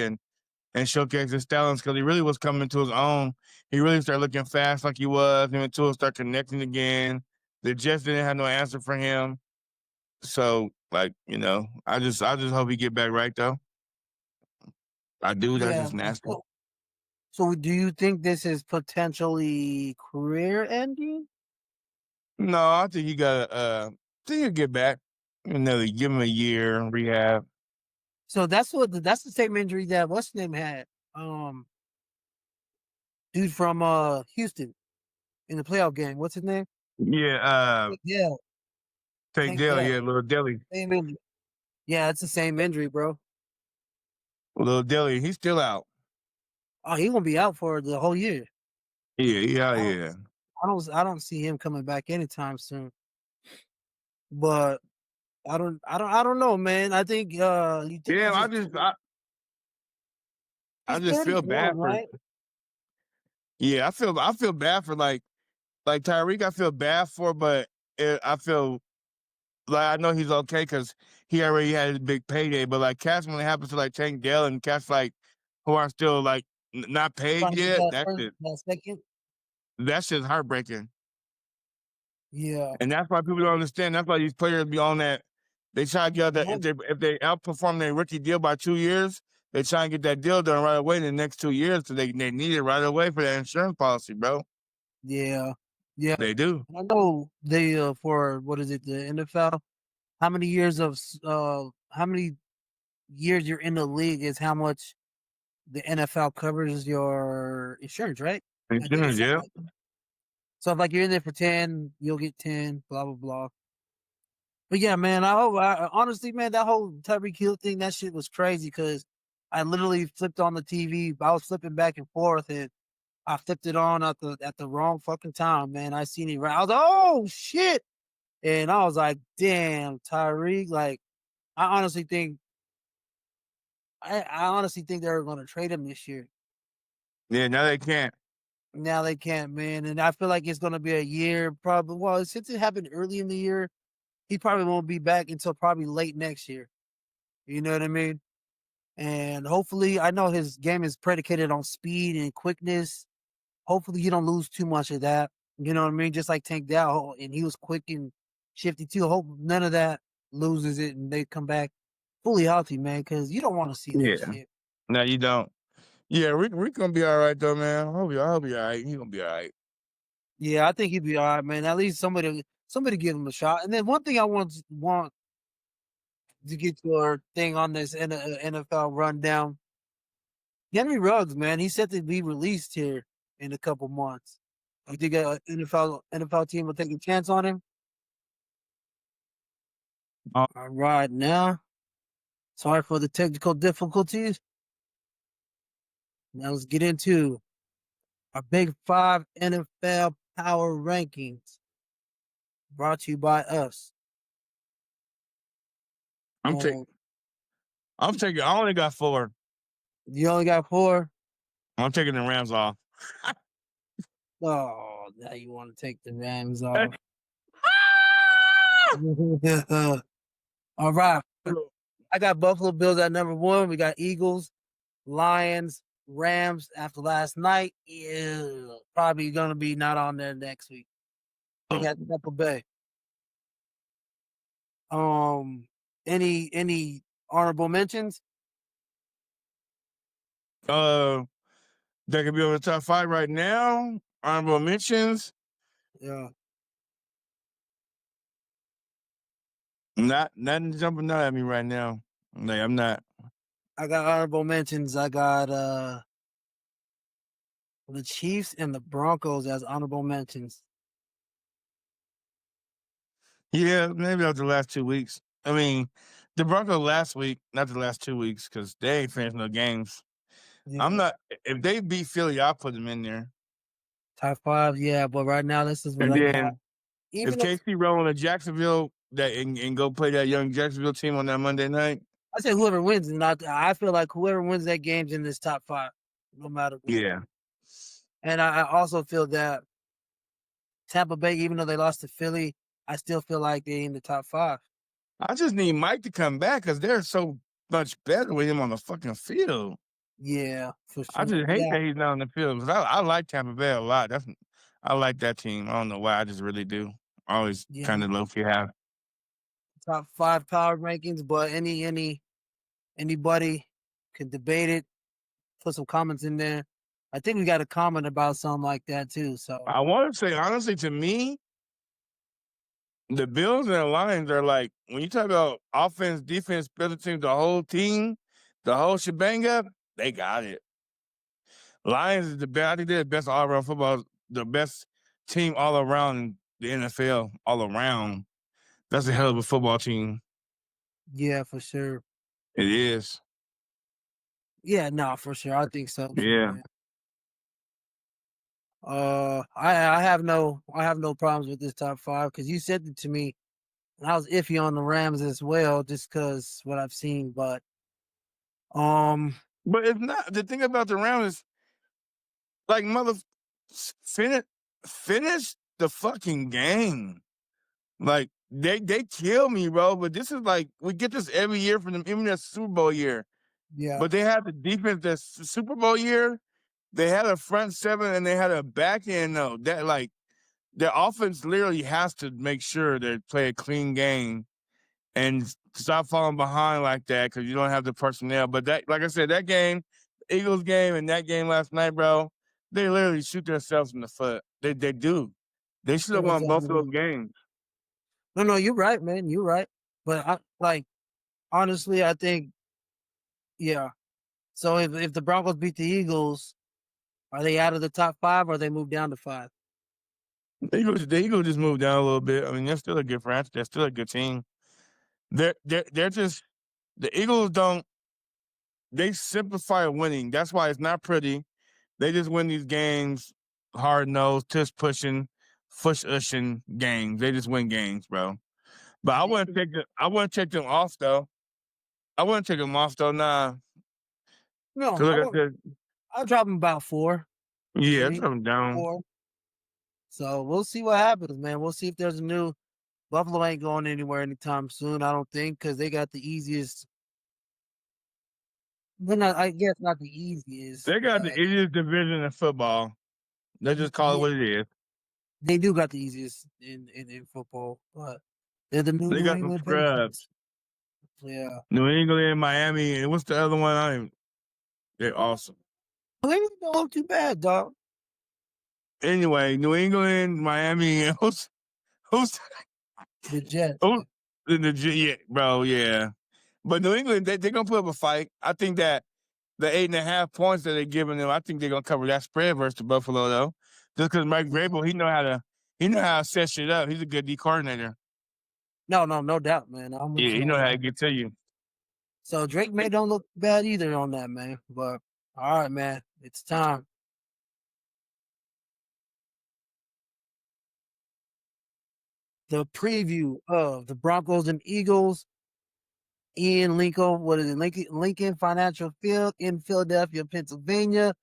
and showcase his talents because he really was coming to his own. He really started looking fast like he was. Him and Tua start connecting again. The Jets didn't have no answer for him. So, like, I just hope he get back right though. I do. That's yeah. just nasty. So, do you think this is potentially career ending? No, I think you gotta. Think he'll get back. Give him a year rehab. So that's the same injury that what's his name had. Um, dude from Houston in the playoff game. What's his name? Yeah. Yeah, Take Tank Deli. Dell. Yeah, little Deli. Same injury. Yeah, it's the same injury, bro. Little Deli. He's still out. Oh, he gonna be out for the whole year. Yeah. Yeah. I don't, Yeah. I don't see him coming back anytime soon. But I don't know, man. I think you think Yeah, he's I just just I, I he's just feel bad 31, for. right? Yeah, I feel bad for like Tyreek. I feel bad for, but I feel like I know he's okay because he already had his big payday. But like Cash, when it happens to like Tank Dell and Cash like who are still like not paid Trying to get yet, that first, that second. that shit's heartbreaking. Yeah. And that's why people don't understand. That's why these players be on that. They try to get out that Money. if they outperform their rookie deal by 2 years, they try and get that deal done right away in the next 2 years. So they need it right away for that insurance policy, bro. Yeah. Yeah. They do. I know they for what is it, the NFL? How many years of how many years you're in the league is how much the NFL covers your insurance, right? I think Insurance, it's something yeah. like that. So if like you're in there for 10, you'll get 10, blah blah blah. But yeah, man, I hope honestly, man, that whole Tyreek Hill thing, that shit was crazy because I literally flipped on the TV. I was flipping back and forth and I flipped it on at the wrong fucking time, man. I seen it right. I was like, oh shit. And I was like, damn, Tyreek. Like, I honestly think I honestly think they're gonna trade him this year. Yeah, now they can't. Now they can't, man. And I feel like it's gonna be a year, probably. Well, since it happened early in the year, he probably won't be back until probably late next year. You know what I mean? And hopefully, I know his game is predicated on speed and quickness. Hopefully, you don't lose too much of that. You know what I mean? Just like Tank Dow, and he was quick and shifty too. Hope none of that loses it and they come back fully healthy, man, because you don't want to see that Yeah. shit. No, you don't. Yeah, Rick gonna be all right though, man. I hope he all right. He gonna be all right. Yeah, I think he'd be all right, man. At least somebody give him a shot. And then one thing I want to get your thing on this NFL rundown. Henry Ruggs, man, he's set to be released here in a couple months. You think an NFL team will take a chance on him? Um, All right, now. Sorry for the technical difficulties. Now let's get into our Big Five NFL Power Rankings, brought to you by us. I'm taking. Um, I'm taking. I only got 4. you only got 4. I'm taking the Rams off. Oh, now you want to take the Rams off. All right. I got Buffalo Bills at number 1. We got Eagles, Lions, Rams after last night. Yeah, probably going to be not on there next week. We got Tampa Bay. Any honorable mentions? That could be on the top 5 right now. Honorable mentions. Yeah. Nothing jumping out at me right now. Like I'm not. I got honorable mentions. I got the Chiefs and the Broncos as honorable mentions. Yeah, maybe after the last 2 weeks. I mean, the Broncos last week, not the last 2 weeks, because they ain't finished no games. Yeah. I'm not. If they beat Philly, I'll put them in there. Top 5, yeah, but right now this is what And I got. then if Even if KC rolling to Jacksonville that and go play that young Jacksonville team on that Monday night. I say whoever wins, I feel like whoever wins that game's in this top 5, no matter what. Yeah. And I also feel that Tampa Bay, even though they lost to Philly, I still feel like they're in the top 5. I just need Mike to come back because they're so much better with him on the fucking field. Yeah, for I sure. just hate Yeah, that he's not on the field because I like Tampa Bay a lot. I like that team. I don't know why. I just really do. I always yeah. kind of low key have. Top 5 power rankings, but anybody can debate it. Put some comments in there. I think we got a comment about something like that too. So I want to say honestly, to me, the Bills and the Lions are like when you talk about offense, defense, special teams, the whole team, the whole shebang up, they got it. Lions is the best. I think they're the best all around football, the best team all around in the NFL, all around. That's a hell of a football team. yeah, for sure. It is. Yeah, no, for sure. I think so too, Yeah. man. I have no problems with this top 5 because you said it to me And I was iffy on the Rams as well, just because what I've seen. But But it's not the thing about the Rams is like finish the fucking game. Like they kill me, bro. But this is like we get this every year from them, even that Super Bowl year. yeah, But they had the defense that Super Bowl year. They had a front seven and they had a back end. No, that like their offense literally has to make sure they play a clean game and stop falling behind like that because you don't have the personnel. But that, like I said, that game, the Eagles game, and that game last night, bro, they literally shoot themselves in the foot. They do. They should it have was. won both of those games. No, you're right, man. You're right. But honestly, I think, yeah. So if the Broncos beat the Eagles, are they out of the top 5 or they move down to 5? The Eagles just moved down a little bit. I mean, they're still a good franchise. They're still a good team. They're just the Eagles don't. They simplify winning. That's why it's not pretty. They just win these games hard nosed, tush pushing, fush ushing games. They just win games, bro. But I wouldn't take them off though. I wouldn't take them off though, nah. No, Cause like I said, I'll drop them about 4, yeah, 3, drop them down. 4. So we'll see what happens, man. We'll see if there's a new Buffalo ain't going anywhere anytime soon. I don't think because they got the easiest. I guess not the easiest. They got the easiest division in football. They just call it what it is. They do got the easiest in football, but they're the They New got some England scrubs. Patriots. Yeah, New England, Miami, and what's the other one? They're awesome. New England don't look too bad, dog. Anyway, New England, Miami, and who's The Jets. yeah, bro, yeah. But New England, they're gonna put up a fight. I think that the 8.5 points that they're giving them, I think they're gonna cover that spread versus the Buffalo though. Just because Mike Vrabel, he know how to set shit up. He's a good D coordinator. No doubt, man. I'm with Yeah, he you know on how that. to get to you. So Drake May don't look bad either on that, man. But all right, man, it's time. The preview of the Broncos and Eagles in Lincoln Financial Field in Philadelphia, Pennsylvania,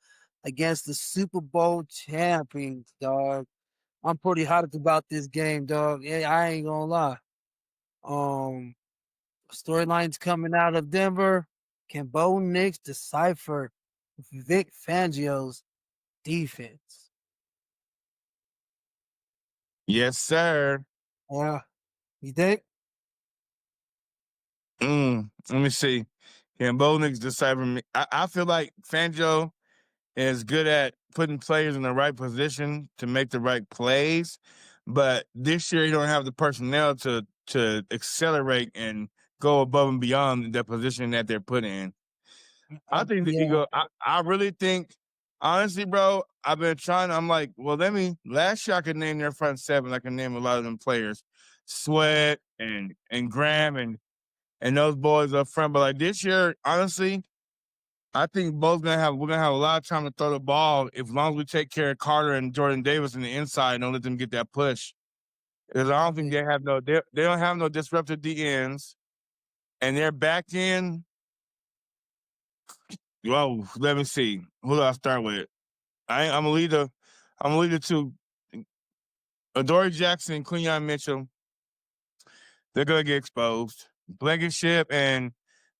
against the Super Bowl champions, dog. I'm pretty hot about this game, dog. Yeah, I ain't gonna lie. Storylines coming out of Denver. Can Bo Nix decipher Vic Fangio's defense? Yes, sir. Yeah, you think? Let me see. Can Bo Nix decipher me? I feel like Fangio is good at putting players in the right position to make the right plays, but this year he don't have the personnel to accelerate and go above and beyond the position that they're put in. I think the Eagle. I really think, honestly, bro. I've been trying. I'm like, well, last year I could name their front seven. I can name a lot of them players, Sweat and Graham and those boys up front. But like this year, honestly, I think we're gonna have a lot of time to throw the ball as long as we take care of Carter and Jordan Davis in the inside and don't let them get that push. Because I don't think they don't have no disruptive DNs, and their back end. Well, let me see. Who do I start with? I'm a leader. I'm a leader to Adoree Jackson and Quinyon Mitchell. They're gonna get exposed. Blankenship and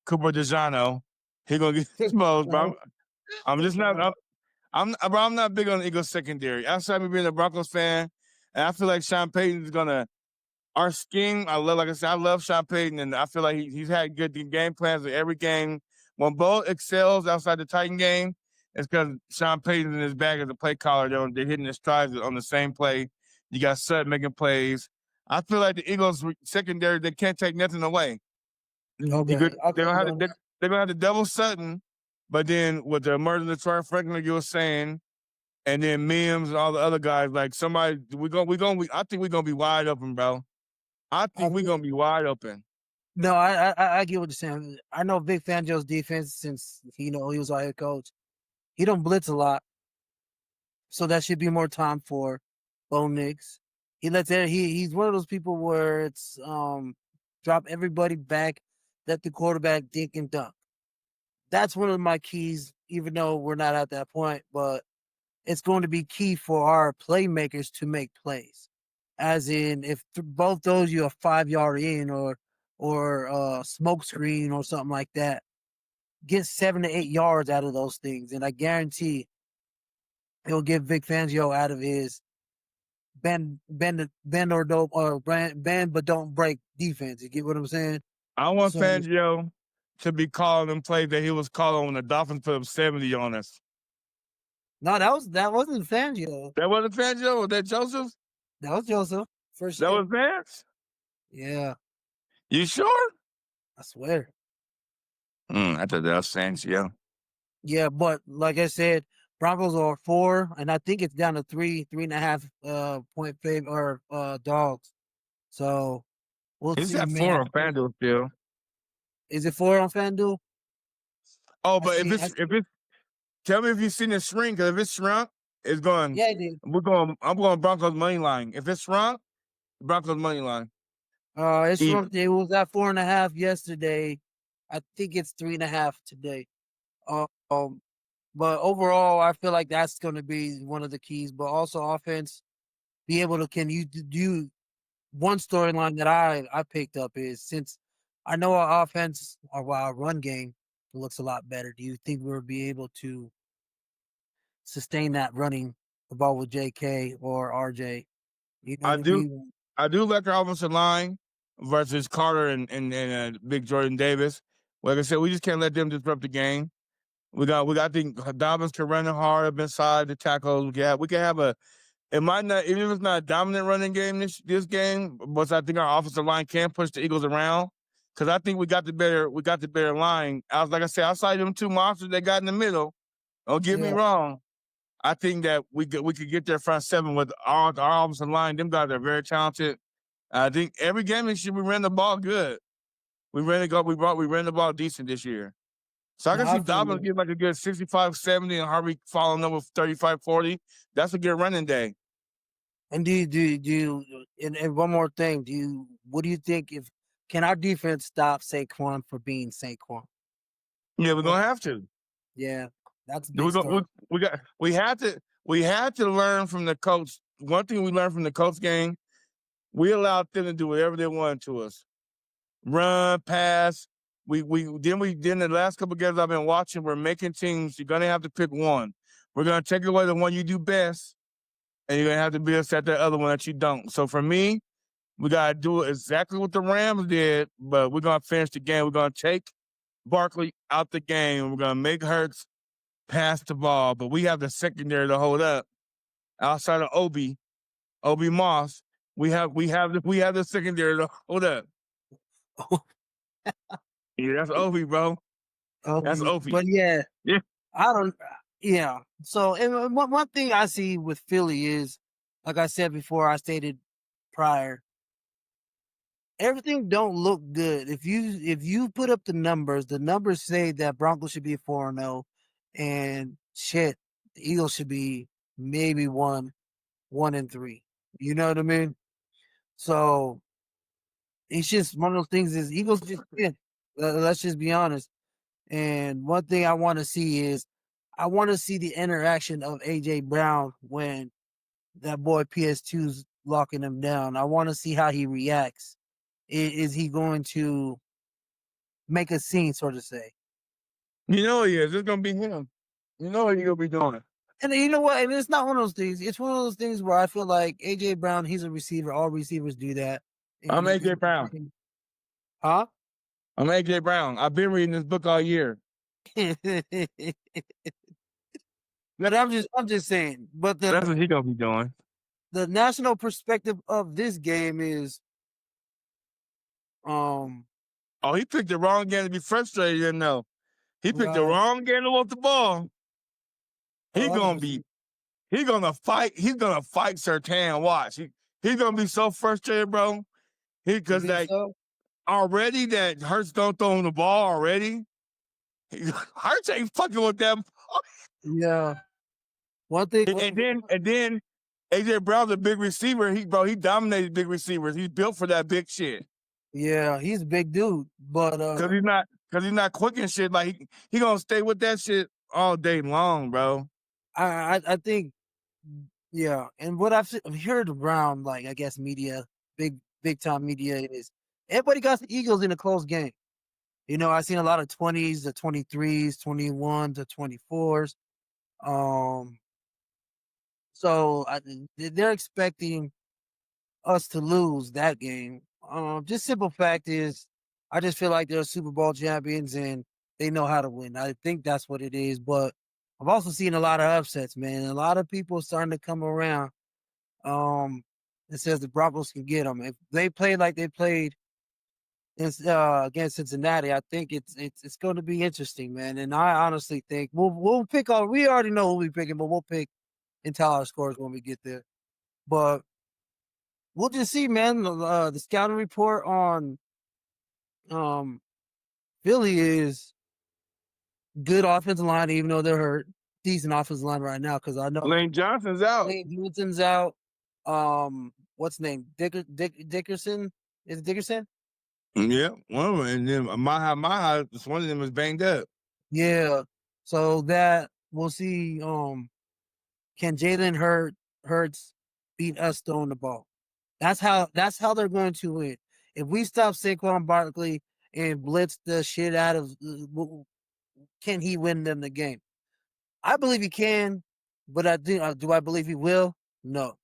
Cooper DeJano, he gonna get exposed. But I'm just not. I'm not big on the Eagles secondary. Outside me being a Broncos fan, and I feel like Sean Payton is gonna. Our scheme, like I said, I love Sean Payton, and I feel like he's had good game plans in every game. When Bo excels outside the Titan game, it's because Sean Payton's in his bag as a play caller. They're hitting his strides on the same play. You got Sutton making plays. I feel like the Eagles secondary, they can't take nothing away. Okay. They're gonna have to double Sutton, but then with the emergence of Troy Franklin, like you were saying, and then Mims and all the other guys, like I think we're gonna be wide open, bro. I think we're gonna be wide open. No, I get what you're saying. I know Vic Fangio's defense since he was our head coach. He don't blitz a lot, so that should be more time for Bo Nix. He lets he's one of those people where it's drop everybody back, let the quarterback dig and dunk. That's one of my keys, even though we're not at that point, but it's going to be key for our playmakers to make plays. As in, if both those you a 5-yard in or smoke screen or something like that, get 7 to 8 yards out of those things, and I guarantee he'll get Vic Fangio out of his bend or don't or bend but don't break defense. You get what I'm saying? I want So Fangio to be calling them plays that he was calling when the Dolphins put up 70 on us. no, that wasn't Fangio. That wasn't Fangio? Was that Joseph? That was Joseph. For That sure. was Vance? Yeah, You sure? I swear. I thought that was Fangio. Yeah, but like I said, Broncos are 4, and I think it's down to 3.5 point favor or dogs. So we'll He's see, at 4 man. on FanDuel still. Is it 4 on FanDuel? Oh, I but see. if it's tell me if you've seen it shrink, because if it's shrunk, it's going. Yeah, I did. I'm going Broncos money line. If it's shrunk, Broncos money line. It's Even. from it was at 4.5 yesterday. I think it's 3.5 today. But overall, I feel like that's going to be one of the keys. But also offense, be able to can you do one storyline that I picked up is since I know our offense or our run game looks a lot better. Do you think we'll be able to sustain that running the ball with JK or RJ? You know I what I do mean? I do like our offensive line versus Carter and Big Jordan Davis. Like I said, we just can't let them disrupt the game. We got the Dobbins can run hard up inside the tackles. We can have a. It might not, even if it's not a dominant running game this game, but I think our offensive line can push the Eagles around because I think we got the better line. Like I said, outside them two monsters they got in the middle. Don't get me Yeah. wrong. I think that we could get their front seven with our offensive line. Them guys are very talented. I think every game this year we ran the ball good. We ran the ball decent this year. So I No, can see I feel Dobbins you. getting like a good 65-70 and Harvey following up with 35-40. That's a good running day. And and one more thing, what do you think if can our defense stop Saquon for being Saquon? Yeah, we're Or- gonna have to. Yeah, that's a big We story. we had to learn from the coach. One thing we learned from the coach game, we allowed them to do whatever they wanted to us. Run, pass. We then the last couple of games I've been watching, we're making teams. You're gonna have to pick one. We're gonna take away the one you do best, and you're gonna have to be upset that other one that you don't. So for me, we gotta do exactly what the Rams did, but we're gonna finish the game. We're gonna take Barkley out the game. We're gonna make Hurts pass the ball, but we have the secondary to hold up. Outside of Obi Moss, we have the secondary to hold up. Yeah, that's Obi, bro. That's Obi. But yeah, Yeah. I don't. Yeah. So and one thing I see with Philly is, like I said before, I stated prior, everything don't look good. If you put up the numbers say that Broncos should be 4-0, and shit, the Eagles should be maybe 1-3. You know what I mean? So it's just one of those things. Is Eagles just win. Let's just be honest. And one thing I want to see is I want to see the interaction of AJ Brown when that boy PS2's locking him down. I want to see how he reacts. Is he going to make a scene, so to say? You know he is. It's gonna be him. You know what he's gonna be doing. And you know what? And it's not one of those things. It's one of those things where I feel like AJ Brown, he's a receiver. All receivers do that. I'm AJ Brown. Huh? I'm AJ Brown. I've been reading this book all year. But I'm just saying. But That's what he gonna be doing. the national perspective of this game is Oh, he picked the wrong game to be frustrated. You know, he picked the well, wrong game to want the ball. He gonna 100%. be. He gonna fight. He's gonna fight Sertan. Watch. He's gonna be so frustrated, bro. Because You think like so? already that Hurts don't throw him the ball already. Hurts ain't fucking with them. Yeah. One thing. And then AJ Brown's a big receiver. He dominated big receivers. He's built for that big shit. Yeah, he's a big dude, but Cause he's not quick and shit. Like he gonna stay with that shit all day long, bro. I think, yeah. And what I've heard around, like, I guess media, big time media, is everybody got the Eagles in a close game. You know, I've seen a lot of 20s to 23s, 21 to 24s. So they're expecting us to lose that game. Just simple fact is, I just feel like they're Super Bowl champions and they know how to win. I think that's what it is. But I've also seen a lot of upsets, man. A lot of people starting to come around. It says the Broncos can get them if they play like they played against Cincinnati. I think it's going to be interesting, man. And I honestly think we'll pick all. We already know who we're picking, but we'll pick and tell our scores when we get there. But we'll just see, man. The scouting report on Philly is good offensive line, even though they're hurt. Decent offensive line right now, because I know Lane Johnson's out. Lane Johnson's out. What's his name? Dickerson? Is it Dickerson? Yeah, one and then Maha, one of them is banged up. Yeah. So that we'll see. Can Jalen Hurts beat us throwing the ball? That's how they're going to win. If we stop Saquon Barkley and blitz the shit out of, can he win them the game? I believe he can, but do I believe he will? No.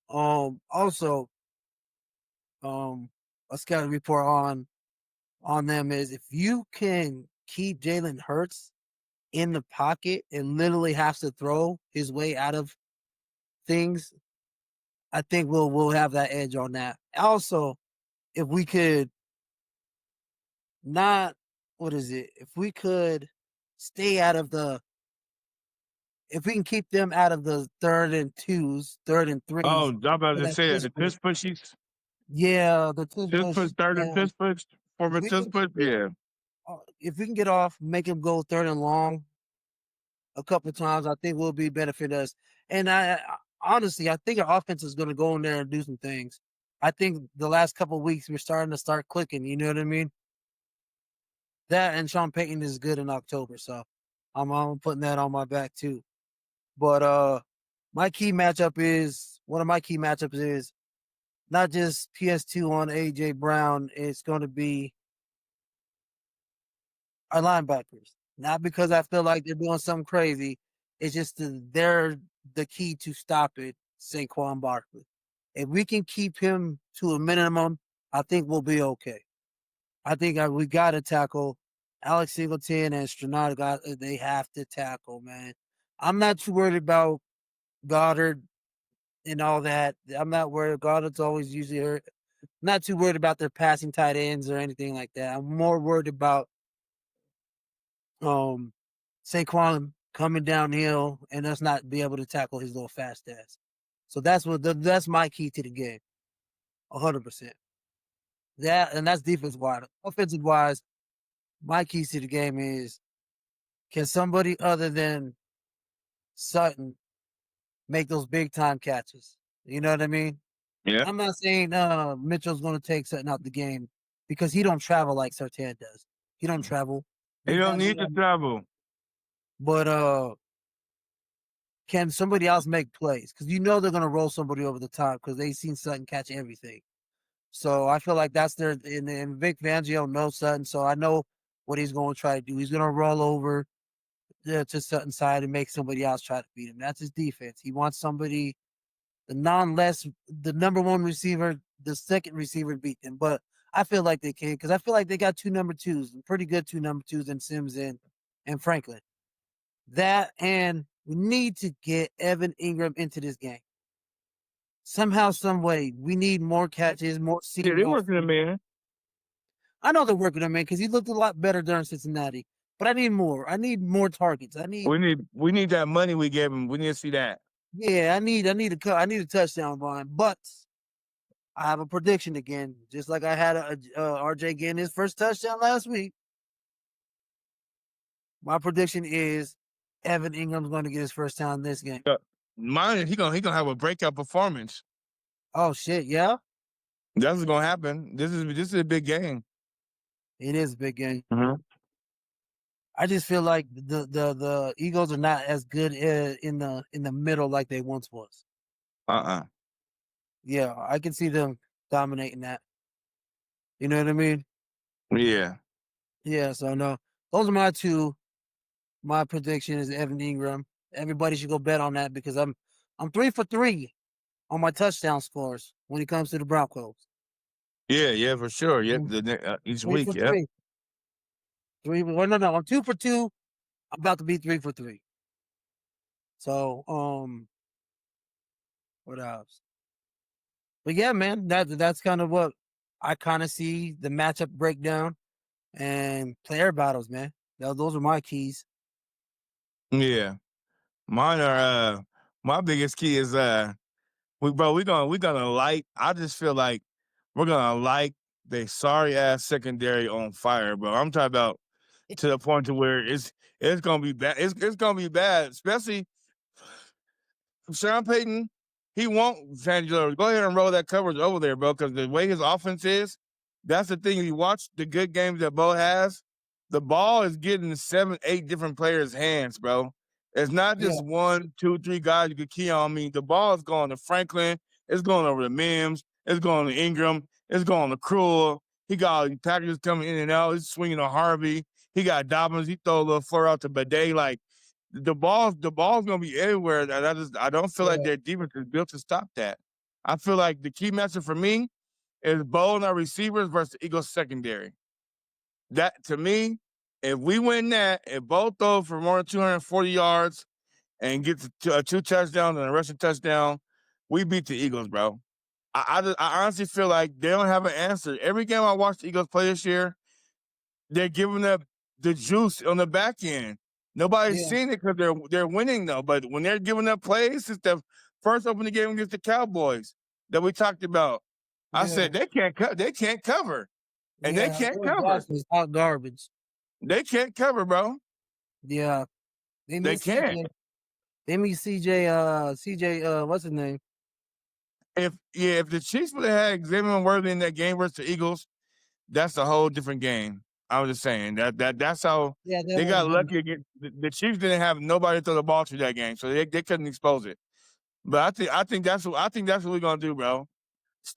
Also, a scouting report on them is if you can keep Jalen Hurts in the pocket and literally has to throw his way out of things, I think we'll have that edge on that. Also, if we could not, what is it? If we could stay out of if we can keep them out of the 3rd and 2s, 3rd and 3s. Oh, I'm about to say the piss pushies. Yeah, the piss push, 3rd and piss push, 4th and piss push. Yeah. If we can get off, make him go 3rd and long a couple of times, I think will be benefit us. And I honestly, I think our offense is going to go in there and do some things. I think the last couple of weeks we're starting to start clicking. You know what I mean? That and Sean Payton is good in October, so I'm putting that on my back too. But my key matchup is one of my key matchups is not just PS2 on AJ Brown. It's going to be our linebackers. Not because I feel like they're doing something crazy. It's just they're the key to stop it, Saquon Barkley. If we can keep him to a minimum, I think we'll be okay. I think we got to tackle Alex Singleton and Stranad. They have to tackle, man. I'm not too worried about Goddard and all that. I'm not worried. Goddard's always usually hurt. Not too worried about their passing tight ends or anything like that. I'm more worried about Saquon coming downhill and us not be able to tackle his little fast ass. So that's my key to the game, 100%. That and that's defense wise. Offensive wise, my keys to the game is can somebody other than Sutton make those big time catches? You know what I mean? Yeah. I'm not saying Mitchell's going to take Sutton out the game because he don't travel like Surtain does. He don't travel. He don't need to travel. But can somebody else make plays? Because you know they're going to roll somebody over the top because they've seen Sutton catch everything. So I feel like that's their and Vic Fangio knows Sutton, so I know what he's going to try to do. He's going to roll over to Sutton's side and make somebody else try to beat him. That's his defense. He wants somebody, the number one receiver, the second receiver beat them. But I feel like they can because I feel like they got 2 number 2s, pretty good 2 number 2s in Sims and Franklin. That and we need to get Evan Ingram into this game. Somehow, some way, we need more catches, more seams. Yeah, they're working him, man. I know they're working him, man, because he looked a lot better during Cincinnati. But I need more. I need more targets. We need that money we gave him. We need to see that. Yeah, I need a touchdown line. But I have a prediction again, just like I had RJ getting his first touchdown last week. My prediction is Evan Ingram's going to get his first touchdown this game. mine, he gonna have a breakout performance. Oh shit, yeah, That's what's gonna happen. This is a big game. it is a big game. Mm-hmm. I just feel like the Eagles are not as good in the middle like they once was. Yeah, I can see them dominating that. You know what I mean? Yeah. Yeah, so no, those are my two. My prediction is Evan Ingram. Everybody should go bet on that because I'm 3 for 3 on my touchdown scores when it comes to the Broncos. Yeah, for sure. Yep, Mm. each 3 week. for Yep. 3. Well, no, I'm 2 for 2. I'm about to be 3 for 3. So, what else? But yeah, man, that's kind of what I kind of see the matchup breakdown and player battles, man. Those are my keys. Yeah. Mine are my biggest key is we're gonna light. I just feel like we're gonna light the sorry ass secondary on fire, bro. I'm talking about to the point to where it's gonna be bad. It's gonna be bad, especially Sean Payton. He won't Shangelo. Go ahead and roll that coverage over there, bro. Because the way his offense is, that's the thing. You watch the good games that Bo has. The ball is getting 7, 8 different players' hands, bro. It's not Yeah, just 1, 2, 3 guys you could key on. I mean, the ball is going to Franklin. It's going over to Mims. It's going to Ingram. It's going to Cruel. He got packages coming in and out. He's swinging to Harvey. He got Dobbins. He throw a little flare out to Bidet. Like, the ball's gonna be everywhere. And I don't feel like yeah, their defense is built to stop that. I feel like the key matchup for me is Bo and our receivers versus the Eagles secondary. That to me, if we win that, if Bo throws for more than 240 yards and gets 2 touchdowns and a rushing touchdown, we beat the Eagles, bro. I honestly feel like they don't have an answer. Every game I watched the Eagles play this year, they're giving up the juice on the back end. Nobody's yeah, seen it because they're winning though. But when they're giving up plays, it's the first opening game against the Cowboys that we talked about. I yeah, said they can't they can't cover, and they yeah. can't Eric cover. Jackson is hot garbage. They can't cover, bro. Yeah, they They miss can't. CJ. They miss CJ. CJ. What's his name? If the Chiefs would have had Xavier Worthy in that game versus the Eagles, that's a whole different game. I was just saying that's how Yeah, that they would got have been. lucky against the Chiefs. Didn't have nobody to throw the ball to that game, so they couldn't expose it. But I think that's what we're gonna do, bro.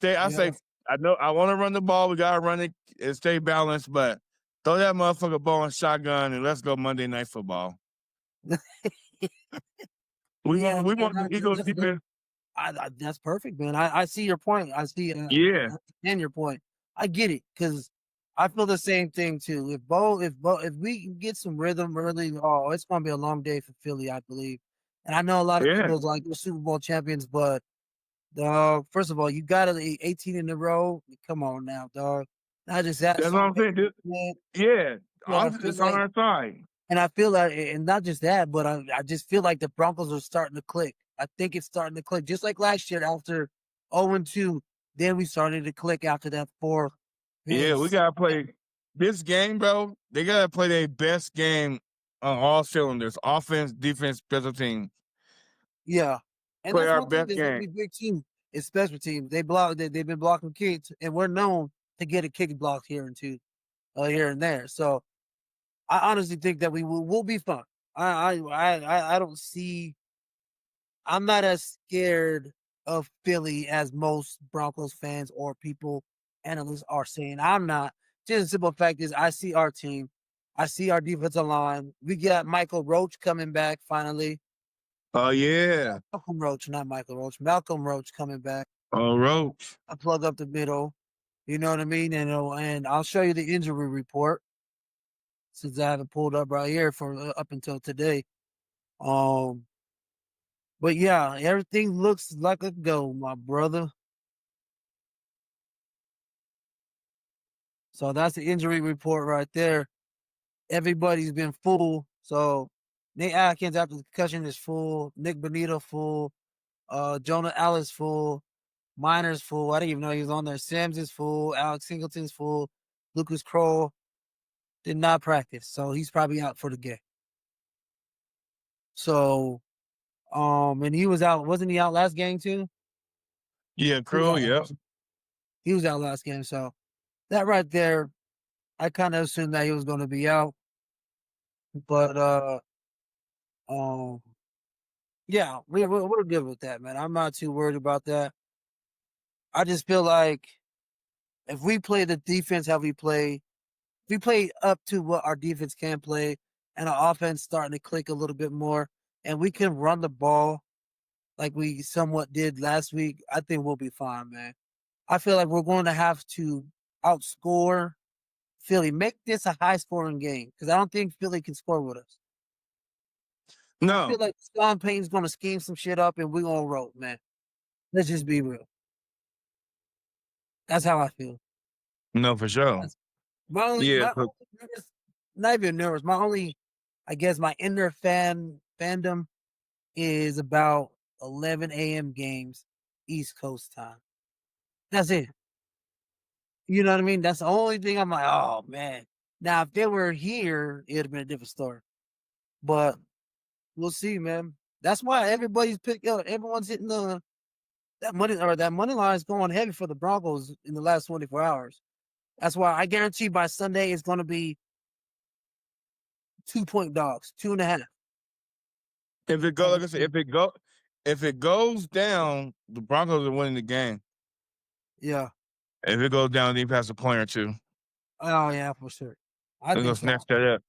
I Yeah, say I know I want to run the ball. We gotta run it and stay balanced, but throw that motherfucker ball in shotgun and let's go Monday Night Football. yeah, We man. want the Eagles defense. That's perfect, man. I see your point. I see. Yeah, I understand your point. I get it because I feel the same thing too. If we can get some rhythm early, oh, it's gonna be a long day for Philly, I believe. And I know a lot of yeah. people like the Super Bowl champions, but dog, first of all, you got to 18 in a row. Come on now, dog. Not just that, That's what Sean I'm saying, dude. man. Yeah, Yeah, I feel it's on like, our side. and I feel like, and not just that, but I just feel like the Broncos are starting to click. I think it's starting to click, just like last year after 0-2. Then we started to click after that fourth. Yeah, we gotta play this game, bro. They gotta play their best game on all cylinders: offense, defense, special teams. Yeah, and Play that's our one thing best that's gonna be game. big too. Is special teams. They've been blocking kicks, and we're known to get a kick blocked here and two, here and there. So I honestly think that we'll be fine. I don't see. I'm not as scared of Philly as most Broncos fans or people analysts are saying. I'm not. Just the simple fact is, I see our team. I see our defensive line. We got Michael Roach coming back finally. Oh yeah. Malcolm Roach, not Michael Roach. Malcolm Roach coming back. Oh Roach. I plug up the middle. You know what I mean? And I'll show you the injury report since I haven't pulled up right here for up until today. Um, but yeah, everything looks like a go, my brother. So that's the injury report right there. Everybody's been full. So Nate Atkins after the concussion is full. Nick Bonito full. Jonah Ellis full. Miner's full. I didn't even know he was on there. Sims is full. Alex Singleton's full. Lucas Kroll did not practice, so he's probably out for the game. So And he was out. Wasn't he out last game too? Yeah, He was Crew. out. Yep. He was out last game. So that right there, I kind of assumed that he was going to be out. But um, yeah, we're good with that, man. I'm not too worried about that. I just feel like if we play the defense how we play, if we play up to what our defense can play, and our offense starting to click a little bit more, and we can run the ball like we somewhat did last week, I think we'll be fine, man. I feel like we're going to have to outscore Philly. Make this a high scoring game because I don't think Philly can score with us. I No, feel like Sean Payton's going to scheme some shit up and we're going to roll, man. Let's just be real. That's how I feel. no, for sure. That's my only, Yeah, nervous, not even nervous. My only, I guess, my inner fandom is about 11 a.m. games, East Coast time. That's it. You know what I mean? That's the only thing I'm like, oh man. Now, if they were here, it'd have been a different story. But we'll see, man. That's why everybody's everyone's hitting that money line is going heavy for the Broncos in the last 24 hours. That's why I guarantee by Sunday it's going to be 2-point dogs, 2.5. if it go, like I said, if it goes down, the Broncos are winning the game. Yeah. If it goes down, they pass a point or two. Oh yeah, for sure. I They're gonna think so. snatch that up.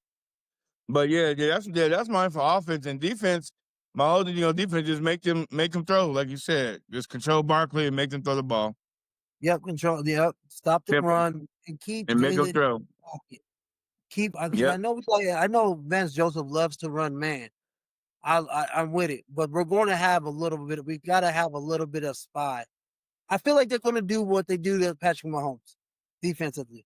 But that's mine for offense and defense. My other, defense just make them throw, like you said. Just control Barkley and make them throw the ball. Yep, control. Yep, stop the Simple. run and keep And make them Jalen. throw. Keep. I Yep. know. I know. Vance Joseph loves to run man. I'm with it, but we're going to have a little bit. We got to have a little bit of spy. I feel like they're going to do what they do to Patrick Mahomes defensively,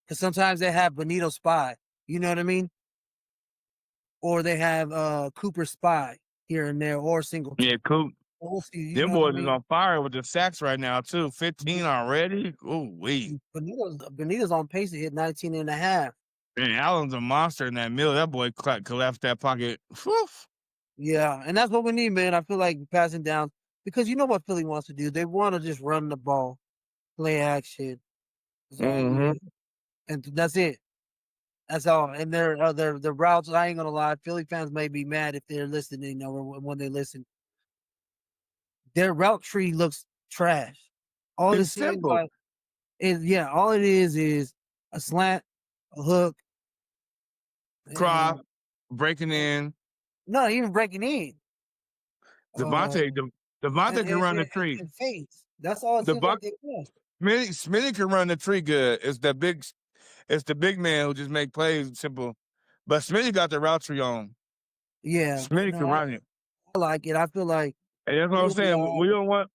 because sometimes they have Benito spy. You know what I mean? Or they have Cooper spy here and there, or single. Yeah, cool. We'll see, you Them know what I boys is mean? on fire with the sacks right now, too. 15 already. Ooh, wee. Benito's on pace to hit 19.5. And Allen's a monster in that middle. That boy collapsed that pocket. Whew. Yeah, and that's what we need, man. I feel like passing down because you know what Philly wants to do. They want to just run the ball, play action. That's all we Mm-hmm. do. And that's it. That's all. And their routes. I ain't gonna lie. Philly fans may be mad if they're listening, or when they listen. Their route tree looks trash. All It's it seems simple. like all it is a slant, a hook, Crop, and breaking in. not even breaking in. Devontae can run the tree. And fades. That's all it The seems Buck like they want. Smitty can run the tree good. It's the big man who just make plays simple. But Smitty got the route tree on. Yeah, Smitty no, can run it. I like it. I feel like And that's what I'm we'll be saying. all We right. don't want.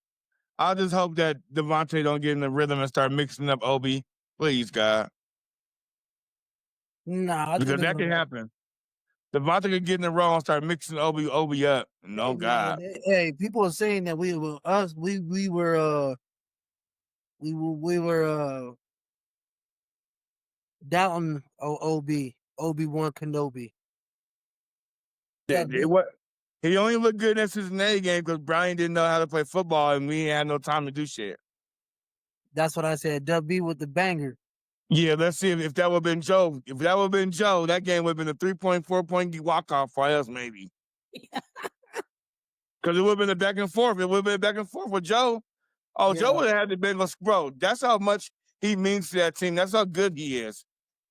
I just hope that Devontae don't get in the rhythm and start mixing up Obi. Please, God. Nah, I think Because it's that can happen. Devontae could get in the row and start mixing Obi up. No, hey, God. man, hey, people are saying that we were doubting Obi-Wan Kenobi. He only looked good in that Cincinnati game because Brian didn't know how to play football and we had no time to do shit. That's what I said. W with the banger. Yeah, let's see if that would have been Joe. If that would have been Joe, that game would have been a 3.4-point walk-off for us, maybe. Because it would have been a back and forth. It would have been back and forth with Joe. Oh, Yeah. Joe would have had the Bengals. Bro, that's how much he means to that team. That's how good he is.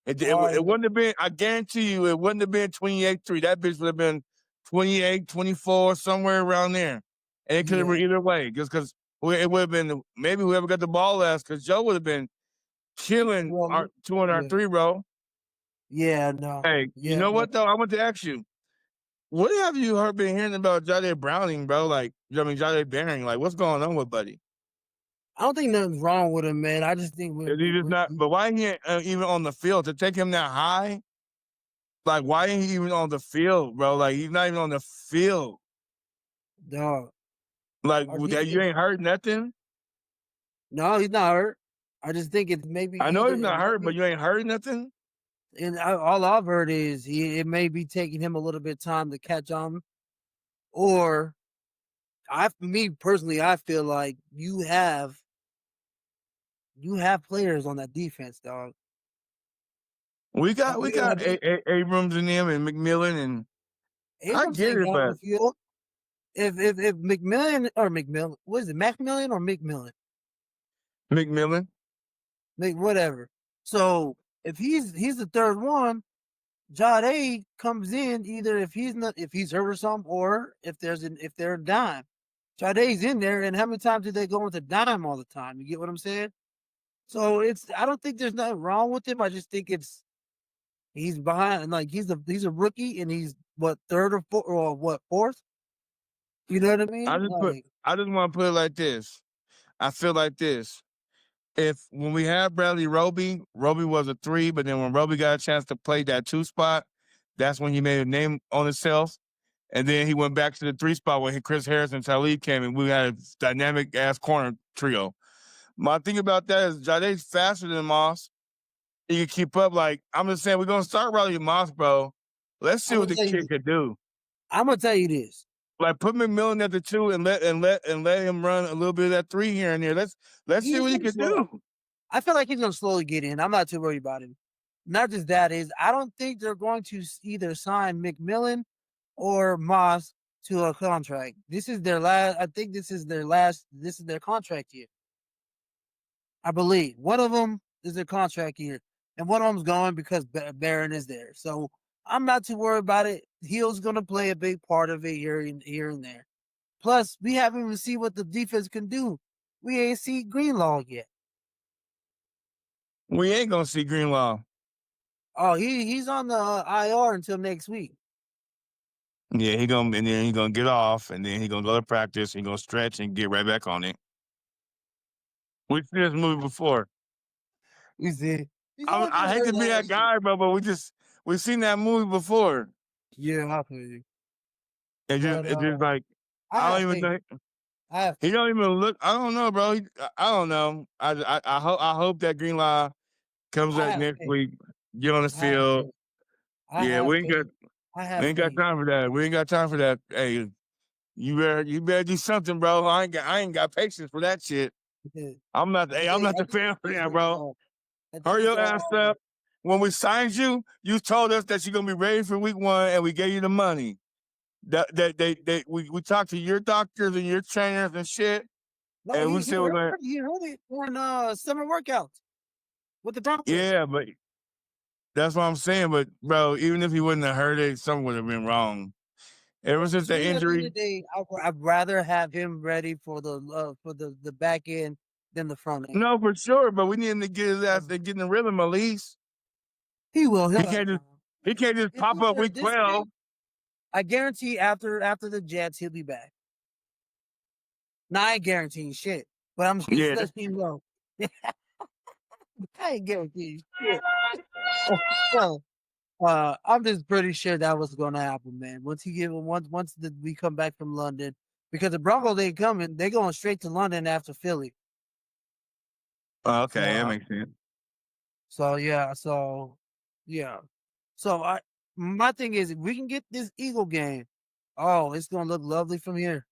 It wouldn't have been, I guarantee you, it wouldn't have been 28-3. That bitch would have been 28, 24, somewhere around there. And it could have been either way. Just because it would have been, maybe whoever got the ball last, because Joe would have been killing our 203 row. Yeah, no. Hey, you know what, though? I want to ask you. What have you been hearing about Jade Browning, bro? Like, Jade Bearing. Like, what's going on with Buddy? I don't think nothing's wrong with him, man. I just think Is he just not? But why ain't he even on the field to take him that high? Like, why ain't he even on the field, bro? Like, he's not even on the field. Dog. Like, you ain't hurt nothing? No, he's not hurt. I just think it's maybe. I know he's not hurt, but you ain't hurt nothing? And all I've heard is it may be taking him a little bit of time to catch on. or me personally, I feel like you have players on that defense, dog. We I got Abrams and them and McMillan, and I Abrams get ain't it, got on but the field. If McMillan, what is it, McMillan or McMillan? McMillan. Whatever. So if he's the third one, Jade comes in either if he's hurt or something, or if they're a dime. Jade's in there, and how many times did they go with a dime all the time? You get what I'm saying? So I don't think there's nothing wrong with him. I just think he's behind, like he's a rookie, and he's what, third or fourth, or what, fourth? You know what I mean? Like, I just want to put it like this. I feel like this. If when we had Bradley Roby was a 3, but then when Roby got a chance to play that 2 spot, that's when he made a name on himself. And then he went back to the 3 spot when Chris Harris and Talib came, and we had a dynamic ass corner trio. My thing about that is Jade's faster than Moss. He can keep up. Like, I'm just saying, we're gonna start Riley Moss, bro. Let's see what the kid could do. I'm gonna tell you this. Like, put McMillan at the 2 and let him run a little bit of that 3 here and there. Let's see what he can do. I feel like he's gonna slowly get in. I'm not too worried about him. Not just that, is I don't think they're going to either sign McMillan or Moss to a contract. This is their last. I think this is their last. This is their contract year. I believe one of them is their contract year, and one of them's going because Barron is there. So I'm not too worried about it. Hill's going to play a big part of it here and there. Plus, we haven't even seen what the defense can do. We ain't seen Greenlaw yet. We ain't gonna see Greenlaw. Oh, he's on the IR until next week. Yeah, he gonna get off, and then he gonna go to practice. He gonna stretch and get right back on it. We've seen this movie before. You see, I hate to be that guy, bro, but we've seen that movie before. Yeah, I feel you. It's just like I don't even think he don't even look. I don't know, bro. I don't know. I hope that Greenlaw comes back next week. Get on the field. Yeah, we ain't got time for that. We ain't got time for that. Hey, you better do something, bro. I ain't got patience for that shit. I'm not the fan for that, bro. Hurry your ass up. When we signed you, you told us that you're gonna be ready for week 1, and we gave you the money. We talked to your doctors and your trainers and shit. No, and we said we're going. He heard it on summer workouts with the Broncos. Yeah, but that's what I'm saying. But bro, even if he wouldn't have heard it, something would have been wrong. Ever since the injury, I'd rather have him ready for the back end than the front end. No, for sure. But we need him to get his ass to get in the rhythm at least. He will. He can't just pop up week 12. I guarantee after the Jets, he'll be back. Now, I ain't guaranteeing shit, but I'm just letting you know. I ain't guaranteeing shit. I'm just pretty sure that was going to happen, man. Once we come back from London, because the Broncos ain't coming, they're going straight to London after Philly. Okay, that makes sense. So my thing is, if we can get this Eagle game, it's gonna look lovely from here.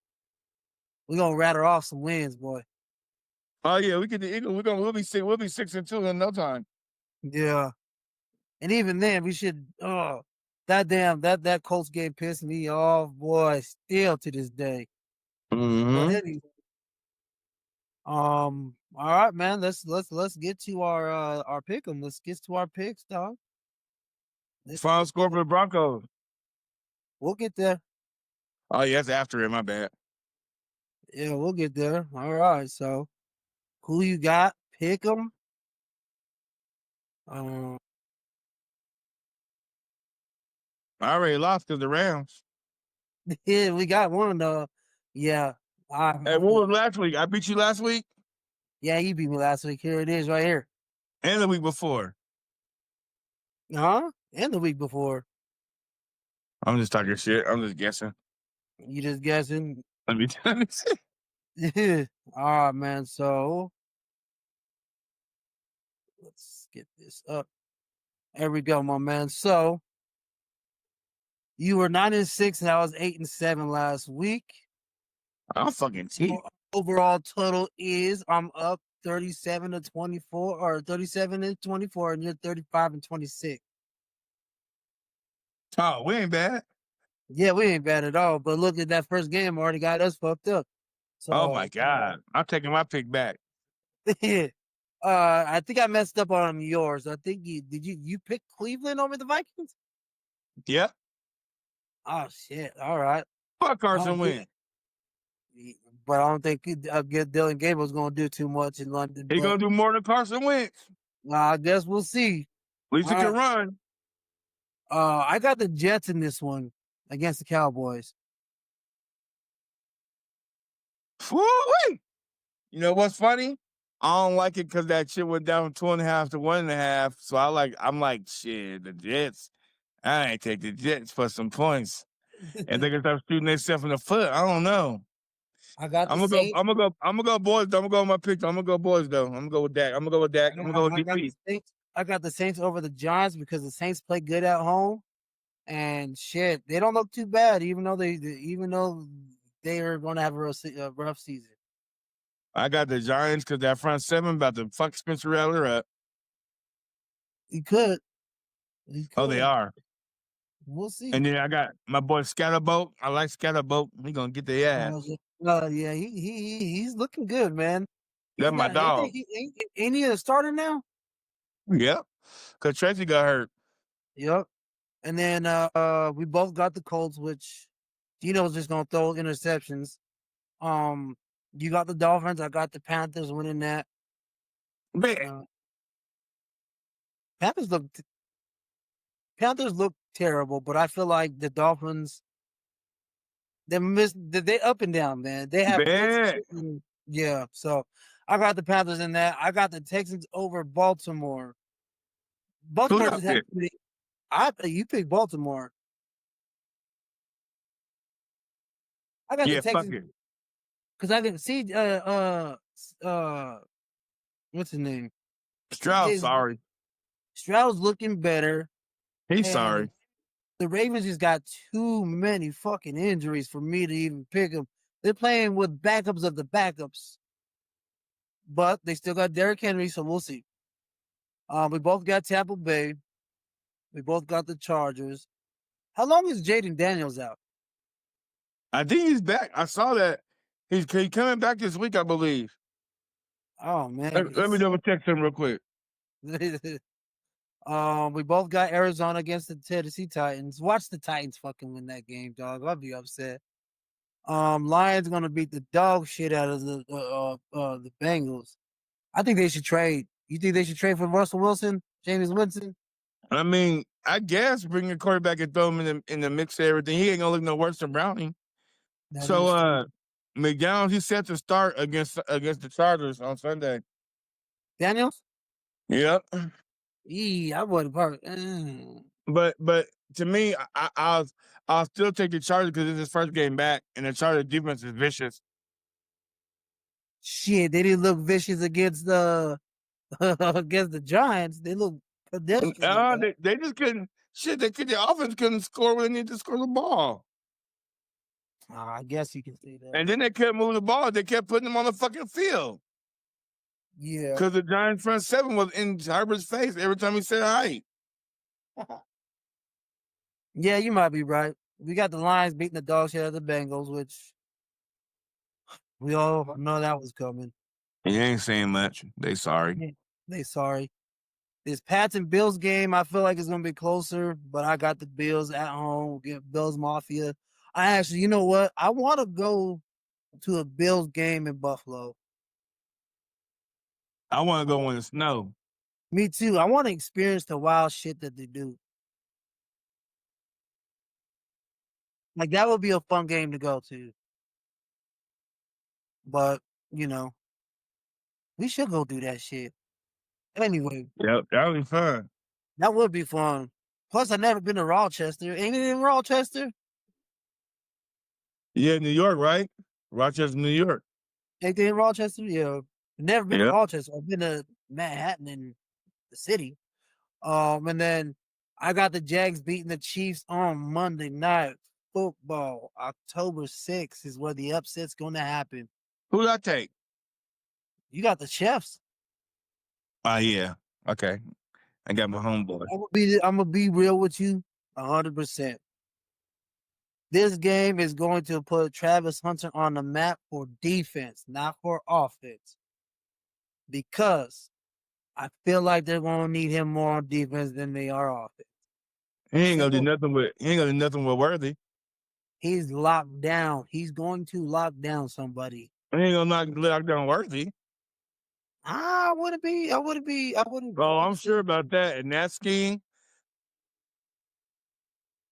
We're gonna rattle off some wins, boy. Oh yeah, we get the Eagles. We'll be 6-2 in no time. Yeah, and even then, we should. That Colts game pissed me off, boy. Still to this day. Mm-hmm. All right, man. Let's get to our pick 'em. Let's get to our picks, dog. Final score for the Broncos. We'll get there. Oh yeah, that's after it. My bad. Yeah, we'll get there. All right. So, who you got? Pick 'em. I already lost to the Rams. Yeah, we got one though. Yeah. Hey, what was last week? I beat you last week? Yeah, you beat me last week. Here it is right here. And the week before. Huh? And the week before. I'm just talking shit. I'm just guessing. You just guessing? Let me see. All right, man. So let's get this up. There we go, my man. So You were 9-6, and I was 8-7 last week. I'm fucking cheap. Overall total is I'm up 37-24 or 37-24, and you're 35-26. Oh, we ain't bad. Yeah, we ain't bad at all. But look at that first game, already got us fucked up. So, Oh my God. I'm taking my pick back. yeah. I think I messed up on yours. I think you pick Cleveland over the Vikings? Yep. Oh shit! All right. Fuck Carson Wentz. But I don't think Dylan Gable's going to do too much in London. He gonna do more than Carson Wentz. I guess we'll see. At least he can run. I got the Jets in this one against the Cowboys. Woo-wee. You know what's funny? I don't like it because that shit went down from 2.5 to 1.5. So I'm like, shit, the Jets. I ain't take the Jets for some points. And they can start shooting themselves in the foot. I don't know. I got the I'm gonna Saints. go boys though. I'm gonna go with my pick. I'm gonna go boys though. I'm gonna go with Dak. I'm gonna go with DP. I got the Saints over the Giants because the Saints play good at home, and shit, they don't look too bad, even though they are going to have a rough season. I got the Giants because that front seven about to fuck Spencer Rattler up. He could. Oh, they are. We'll see. And then I got my boy Scatterboat. I like Scatterboat. He gonna get the ass. Yeah, he's looking good, man. That's my dog. Ain't he a starter now? Yep. Cause Tracy got hurt. Yep. And then we both got the Colts, which Gino's just gonna throw interceptions. You got the Dolphins. I got the Panthers winning that. Man. Panthers look terrible, but I feel like the Dolphins, they up and down, man. They have yeah. So I got the Panthers in that. I got the Texans over Baltimore. Baltimore just had you picked Baltimore. I got the Texans because I didn't see what's his name? Stroud. Sorry, Stroud's looking better. He's sorry. The Ravens just got too many fucking injuries for me to even pick them. They're playing with backups of the backups, but they still got Derrick Henry, so we'll see. We both got Tampa Bay. We both got the Chargers. How long is Jaden Daniels out? I think he's back. I saw that he's coming back this week, I believe. Oh man, let me double check him real quick. We both got Arizona against the Tennessee Titans. Watch the Titans fucking win that game, dog. I'll be upset. Lions gonna beat the dog shit out of the Bengals. I think they should trade. You think they should trade for Russell Wilson, Jameis Winston? I mean, I guess bring a quarterback and throw him in the mix of everything. He ain't gonna look no worse than Browning. So McDowell, he's set to start against the Chargers on Sunday. Daniels? Yep. I wouldn't part. But to me, I'll still take the Chargers because it's his first game back, and the Chargers defense is vicious. Shit, they didn't look vicious against the against the Giants. They look pedestrian. They just couldn't. Shit, their offense couldn't score when they needed to score the ball. I guess you can say that. And then they kept moving the ball. They kept putting them on the fucking field. Yeah. Because the Giants front seven was in Herbert's face every time he said hi. Yeah, you might be right. We got the Lions beating the dog shit out of the Bengals, which we all know that was coming. He ain't saying much. They sorry. They sorry. This Pats and Bills game, I feel like it's going to be closer, but I got the Bills at home, get Bills Mafia. You know what? I want to go to a Bills game in Buffalo. I want to go in the snow. Me too. I want to experience the wild shit that they do. Like, that would be a fun game to go to. But, we should go do that shit. Anyway. Yep, that would be fun. That would be fun. Plus, I've never been to Rochester. Ain't it in Rochester? Yeah, New York, right? Rochester, New York. Ain't they in Rochester? Yeah. I've never been to Rochester. I've been to Manhattan and the city. And then I got the Jags beating the Chiefs on Monday Night Football. October 6th is where the upset's going to happen. Who did I take? You got the Chiefs. Yeah. Okay. I got my homeboy. I'm gonna be real with you, 100%. This game is going to put Travis Hunter on the map for defense, not for offense, because I feel like they're going to need him more on defense than they are offense. He ain't gonna do nothing with Worthy. He's locked down. He's going to lock down somebody. He ain't gonna lock down Worthy. I wouldn't be. Oh, I'm sure about that. And that scheme,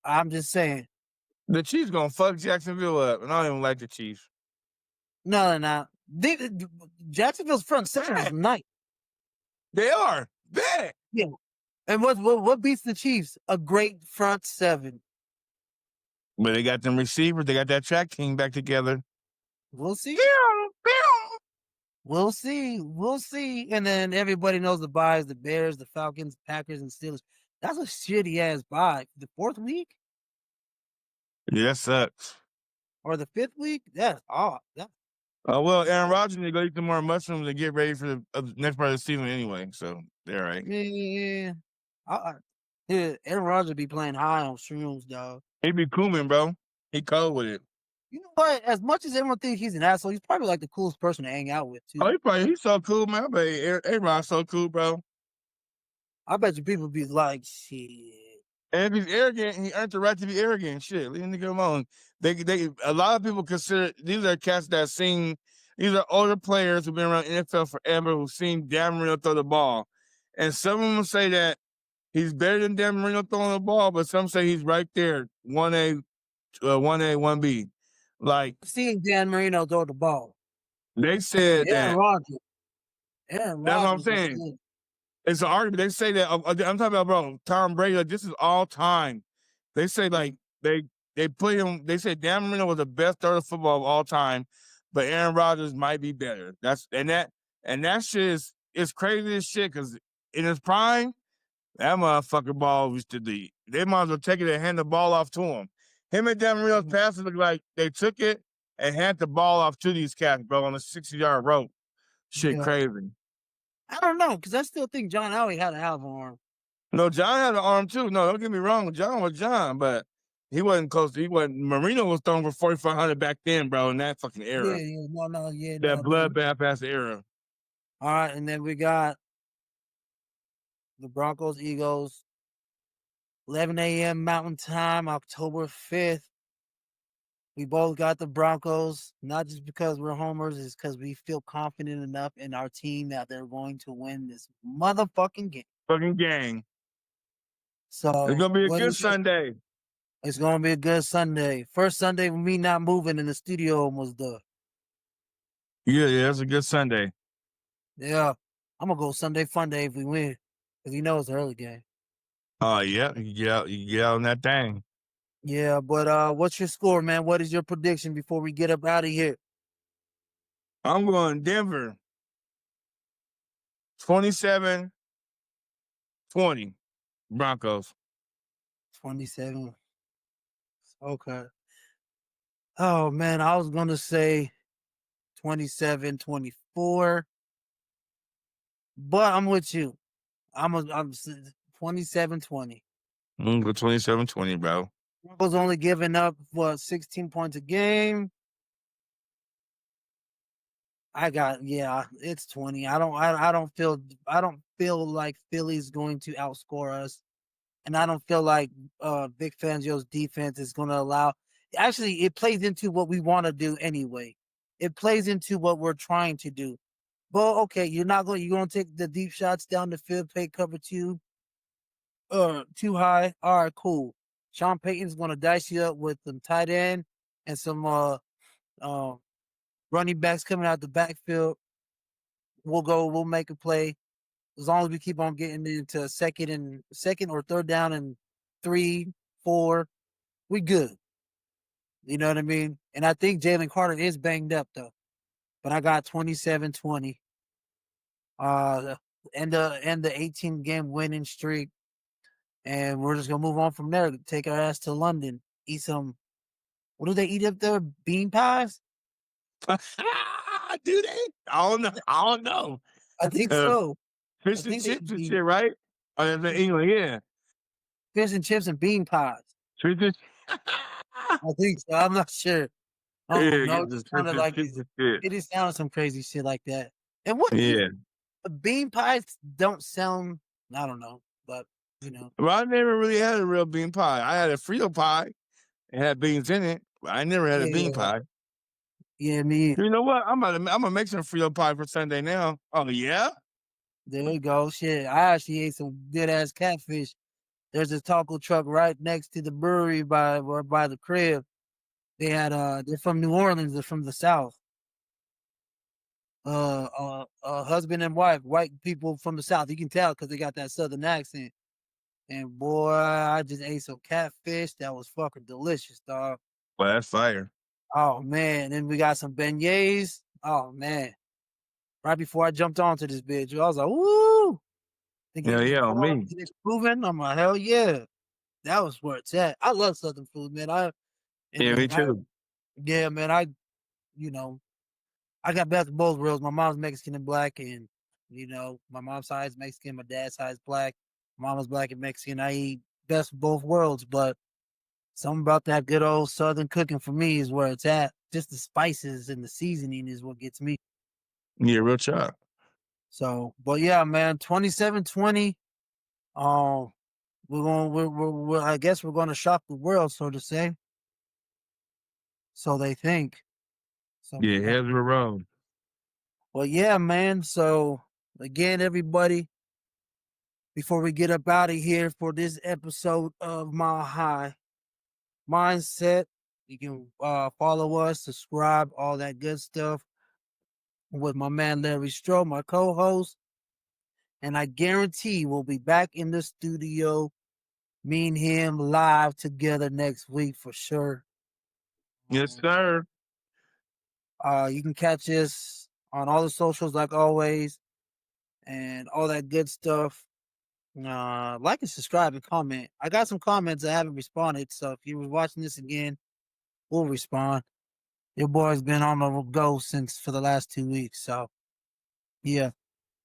I'm just saying. the Chiefs gonna fuck Jacksonville up, and I don't even like the Chiefs. No, they're not. Jacksonville's front seven is nice. They are bad. Yeah. And what beats the Chiefs? A great front seven. But they got them receivers. They got that track team back together. We'll see. We'll see. We'll see. And then everybody knows the buys, the Bears, the Falcons, Packers, and Steelers. That's a shitty ass buy. The 4th week? Yeah, that sucks. Or the 5th week? That's odd. Well, Aaron Rodgers need to go eat some more mushrooms and get ready for the next part of the season anyway. So they're right. Yeah. Aaron Rodgers be playing high on shrooms, dog. He be coolin', bro. He cold with it. You know what? As much as everyone thinks he's an asshole, he's probably like the coolest person to hang out with, too. Oh, he's so cool, man. But A-Rod's so cool, bro. I bet you people be like, shit. And if he's arrogant, he earned the right to be arrogant. Shit, leave the nigga alone. A lot of people consider these are cats these are older players who've been around NFL forever who've seen Dan Marino throw the ball. And some of them say that he's better than Dan Marino throwing the ball, but some say he's right there, 1A, 1B. Like, seeing Dan Marino throw the ball. They said Aaron that. Rodgers. That's what I'm saying. It's an argument. They say that I'm talking about, bro, Tom Brady. Like, this is all time. They say like they put him. They said Dan Marino was the best thrower of football of all time, but Aaron Rodgers might be better. That shit is crazy as shit. Because in his prime, that motherfucker ball used to be. They might as well take it and hand the ball off to him. Him and Dan Marino's passes look like they took it and hand the ball off to these cats, bro, on a 60-yard rope. Shit, crazy. I don't know, because I still think John Elway had a hell of an arm. No, John had an arm too. No, don't get me wrong. John was John, but he wasn't close. Marino was throwing for 4,500 back then, bro, in that fucking era. That bloodbath ass era. All right, and then we got the Broncos, Eagles, 11 a.m. Mountain Time, October 5th. We both got the Broncos, not just because we're homers, it's because we feel confident enough in our team that they're going to win this motherfucking game. Fucking gang. So it's gonna be a good Sunday. It's gonna be a good Sunday. First Sunday with me not moving and the studio almost done. Yeah, it's a good Sunday. Yeah, I'm gonna go Sunday fun day if we win, because you know it's an early game. Oh yeah, you get out on that thing. Yeah, but what's your score, man? What is your prediction before we get up out of here? I'm going Denver. 27-20 Broncos. 27. Okay. Oh man, I was gonna say 27-24. But I'm with you. I'm 27-20. I'm gonna go 27-20, bro. Broncos only giving up 16 points a game. It's 20. I don't feel like Philly's going to outscore us. And I don't feel like Vic Fangio's defense is going to allow. Actually, it plays into what we want to do anyway. It plays into what we're trying to do. But okay, you're going to take the deep shots down the field, play cover two, too high. All right, cool. Sean Payton's going to dice you up with some tight end and some running backs coming out the backfield. We'll make a play. As long as we keep on getting into second or third down and 3, 4, we good. You know what I mean? And I think Jalen Carter is banged up though. But I got 27-20. And the 18-game winning streak. and we're just gonna move on from there. Take our ass to London, eat some. What do they eat up there? Bean pies? Do they? I don't know. I don't know. I think so. I Fish and think they chips eat and bean, shit, right? Oh, that's in England, yeah. fish and chips and bean pies. Fish and I think so. I'm not sure. I don't yeah, know. get It the just fish sounded and like chips and shit. it just sounded some crazy shit like that. And what Yeah. bean pies don't sound. I don't know, but you know, Well, I never really had a real bean pie. I had a Frito pie. It had beans in it, but I never had a bean yeah, pie. yeah, me. You know what? I'm gonna make some Frito pie for Sunday now. Oh yeah? There we go. Shit, I actually ate some good ass catfish. There's a taco truck right next to the brewery by the crib. They had they're from New Orleans. They're from the South. Husband and wife, white people from the South. You can tell because they got that Southern accent. And boy, I just ate some catfish. That was fucking delicious, dog. Well, that's fire. Oh man, then we got some beignets. Oh man, right before I jumped onto this bitch, I was like, "Woo!" They Yeah, gave me yeah, on corn, me. it's proven. I'm like, "Hell yeah!" That was where it's at. I love Southern food, man. Yeah, me And I, too. yeah, man. You know, I got best of both worlds. My mom's Mexican and black, and my mom's side is Mexican, my dad's side is black. Mama's black and Mexican. I eat best of both worlds, but something about that good old Southern cooking for me is where it's at. Just the spices and the seasoning is what gets me. Yeah, real chop. So, but yeah, man, 27-20. Um, I guess we're gonna shock the world, so to say. So they think. So Yeah, yeah. heads were wrong. Well, yeah, man. So again, everybody, before we get up out of here for this episode of Mile High Mindset, you can follow us, subscribe, all that good stuff with my man Larry Stroh, my co-host. And I guarantee we'll be back in the studio, me and him live together next week for sure. Yes, sir. You can catch us on all the socials like always and all that good stuff. Like and subscribe and comment. I got some comments I haven't responded, so if you were watching this again, we'll respond. Your boy's been on the go since for the last 2 weeks, so yeah.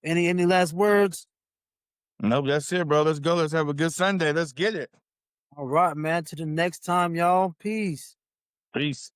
Any last words? Nope, that's it, bro. Let's go. Let's have a good Sunday. Let's get it. All right, man. To the next time, y'all. Peace. Peace.